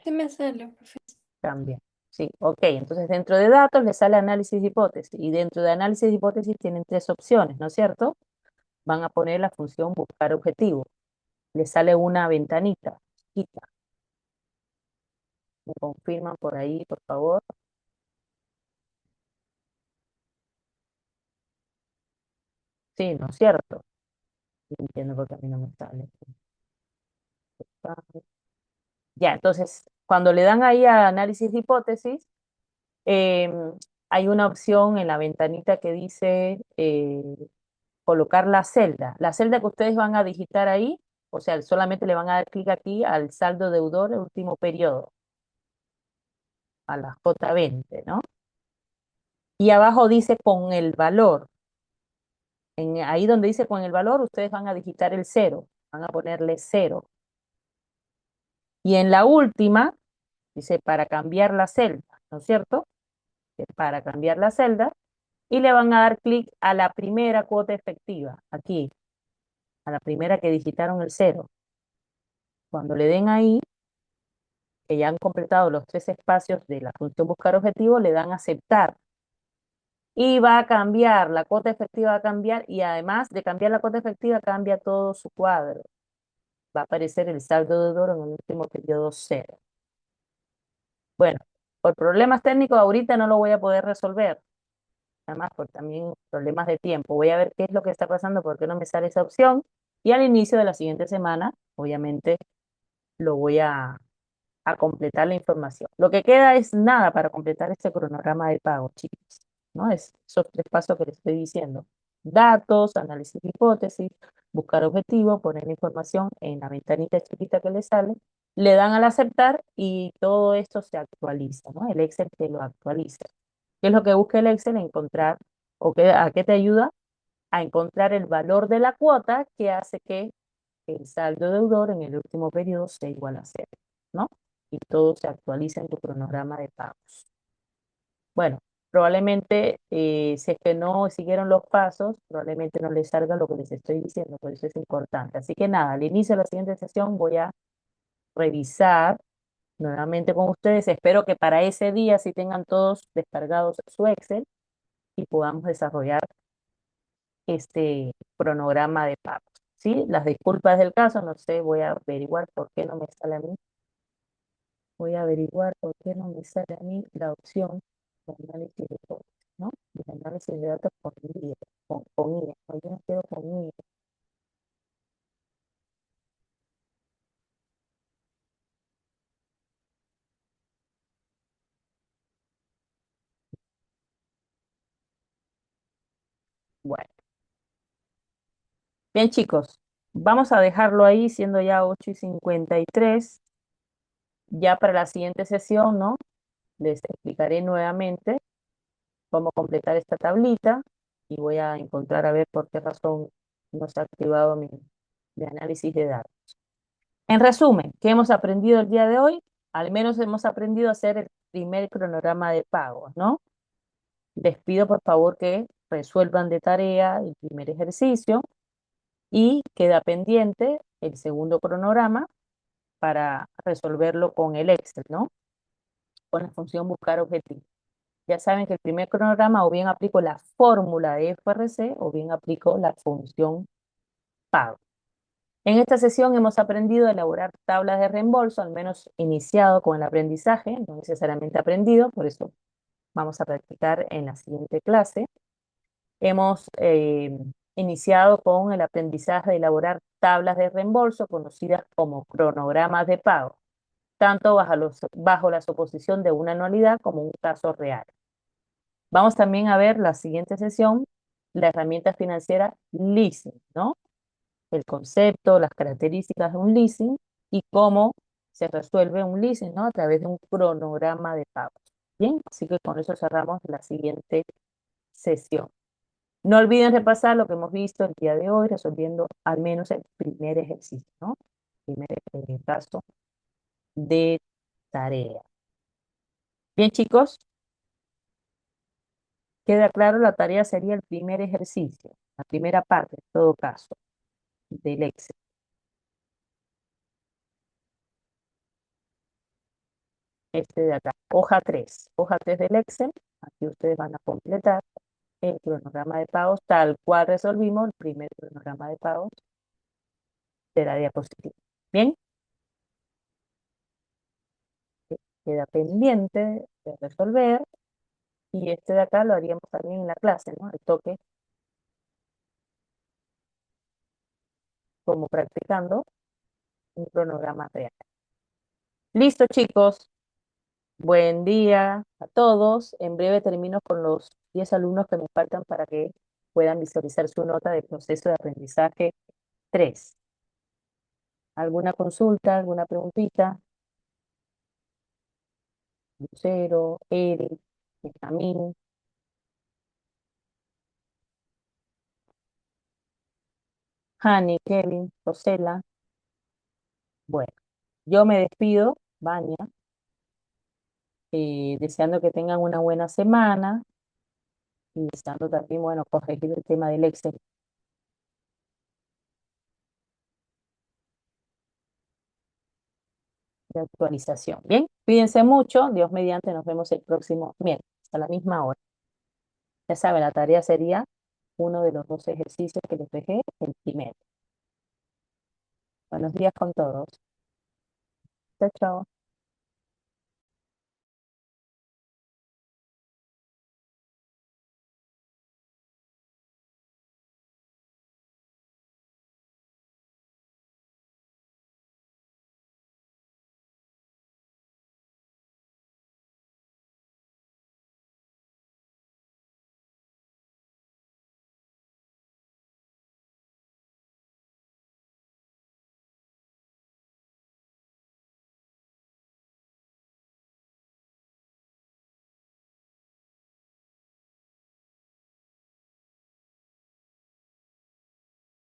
Sí me sale, profe. cambiando. Sí, ok. Entonces, dentro de datos les sale análisis de hipótesis. Y dentro de análisis de hipótesis tienen tres opciones, ¿no es cierto? Van a poner la función buscar objetivo. Les sale una ventanita chiquita. ¿Me confirman por ahí, por favor? Sí, ¿no es cierto? No entiendo por qué a mí no me sale. Ya, entonces, cuando le dan ahí a análisis de hipótesis, em, hay una opción en la ventanita que dice colocar la celda. La celda que ustedes van a digitar ahí, o sea, solamente le van a dar clic aquí al saldo deudor, el último periodo, a la J20, ¿no? Y abajo dice con el valor. Ahí donde dice con el valor, ustedes van a digitar el cero, van a ponerle cero. Y en la última, dice para cambiar la celda, ¿no es cierto? Para cambiar la celda, y le van a dar clic a la primera cuota efectiva, aquí, a la primera que digitaron el cero. Cuando le den ahí, que ya han completado los tres espacios de la función buscar objetivo, le dan aceptar. Y va a cambiar, la cuota efectiva va a cambiar y además de cambiar la cuota efectiva, cambia todo su cuadro. Va a aparecer el saldo deudor en el último periodo cero. Bueno, por problemas técnicos ahorita no lo voy a poder resolver. Además, por también problemas de tiempo. Voy a ver qué es lo que está pasando, por qué no me sale esa opción. Y al inicio de la siguiente semana, obviamente, lo voy a completar la información. Lo que queda es nada para completar este cronograma de pago, chicos, ¿no? Es esos tres pasos que les estoy diciendo. Datos, análisis de hipótesis, buscar objetivo, poner la información en la ventanita chiquita que les sale, le dan al aceptar y todo esto se actualiza, ¿no? El Excel te lo actualiza. ¿Qué es lo que busca el Excel? Encontrar, ¿a qué te ayuda? A encontrar el valor de la cuota que hace que el saldo deudor en el último periodo sea igual a cero, ¿no? Y todo se actualiza en tu cronograma de pagos. Bueno, probablemente si es que no siguieron los pasos, probablemente no les salga lo que les estoy diciendo, por eso es importante. Así que nada, al inicio de la siguiente sesión voy a revisar nuevamente con ustedes. Espero que para ese día sí tengan todos descargados su Excel y podamos desarrollar este cronograma de pagos. ¿Sí? Las disculpas del caso, no sé, voy a averiguar por qué no me sale a mí. Voy a averiguar por qué no me sale a mí la opción de análisis de datos, ¿no? De análisis de datos con IA, con IA. No, yo no quiero con IA. Bueno, bien chicos, vamos a dejarlo ahí siendo ya 8:53. Ya para la siguiente sesión, ¿no? Les explicaré nuevamente cómo completar esta tablita y voy a encontrar a ver por qué razón no se ha activado mi análisis de datos. En resumen, ¿qué hemos aprendido el día de hoy? Al menos hemos aprendido a hacer el primer cronograma de pagos, ¿no? Les pido por favor que resuelvan de tarea el primer ejercicio y queda pendiente el segundo cronograma para resolverlo con el Excel, ¿no? Con la función buscar objetivo. Ya saben que el primer cronograma o bien aplico la fórmula de FRC o bien aplico la función pago. En esta sesión hemos aprendido a elaborar tablas de reembolso, al menos iniciado con el aprendizaje, no necesariamente aprendido, por eso vamos a practicar en la siguiente clase. Hemos iniciado con el aprendizaje de elaborar tablas de reembolso, conocidas como cronogramas de pago, tanto bajo la suposición de una anualidad como un caso real. Vamos también a ver la siguiente sesión, la herramienta financiera leasing, ¿no? El concepto, las características de un leasing y cómo se resuelve un leasing, ¿no? A través de un cronograma de pagos. Bien, así que con eso cerramos la siguiente sesión. No olviden repasar lo que hemos visto el día de hoy, resolviendo al menos el primer ejercicio, ¿no? Primer caso de tarea. Bien, chicos, queda claro, la tarea sería el primer ejercicio, la primera parte, en todo caso, del Excel. Este de acá, hoja 3 del Excel. Aquí ustedes van a completar el cronograma de pagos tal cual resolvimos el primer cronograma de pagos de la diapositiva. Bien, queda pendiente de resolver y este de acá lo haríamos también en la clase, ¿no? El toque, como practicando un cronograma real. Listo, chicos. Buen día a todos. En breve termino con los 10 alumnos que me faltan para que puedan visualizar su nota de proceso de aprendizaje 3. ¿Alguna consulta, alguna preguntita? Lucero, Eric, Benjamín, Hani, Kevin, Rosela. Bueno, yo me despido, Vania, deseando que tengan una buena semana y deseando también, bueno, corregir el tema del Excel de actualización. Bien, cuídense mucho. Dios mediante, nos vemos el próximo miércoles a la misma hora. Ya saben, la tarea sería uno de los dos ejercicios que les dejé, el primero. Buenos días con todos. Chao, chao.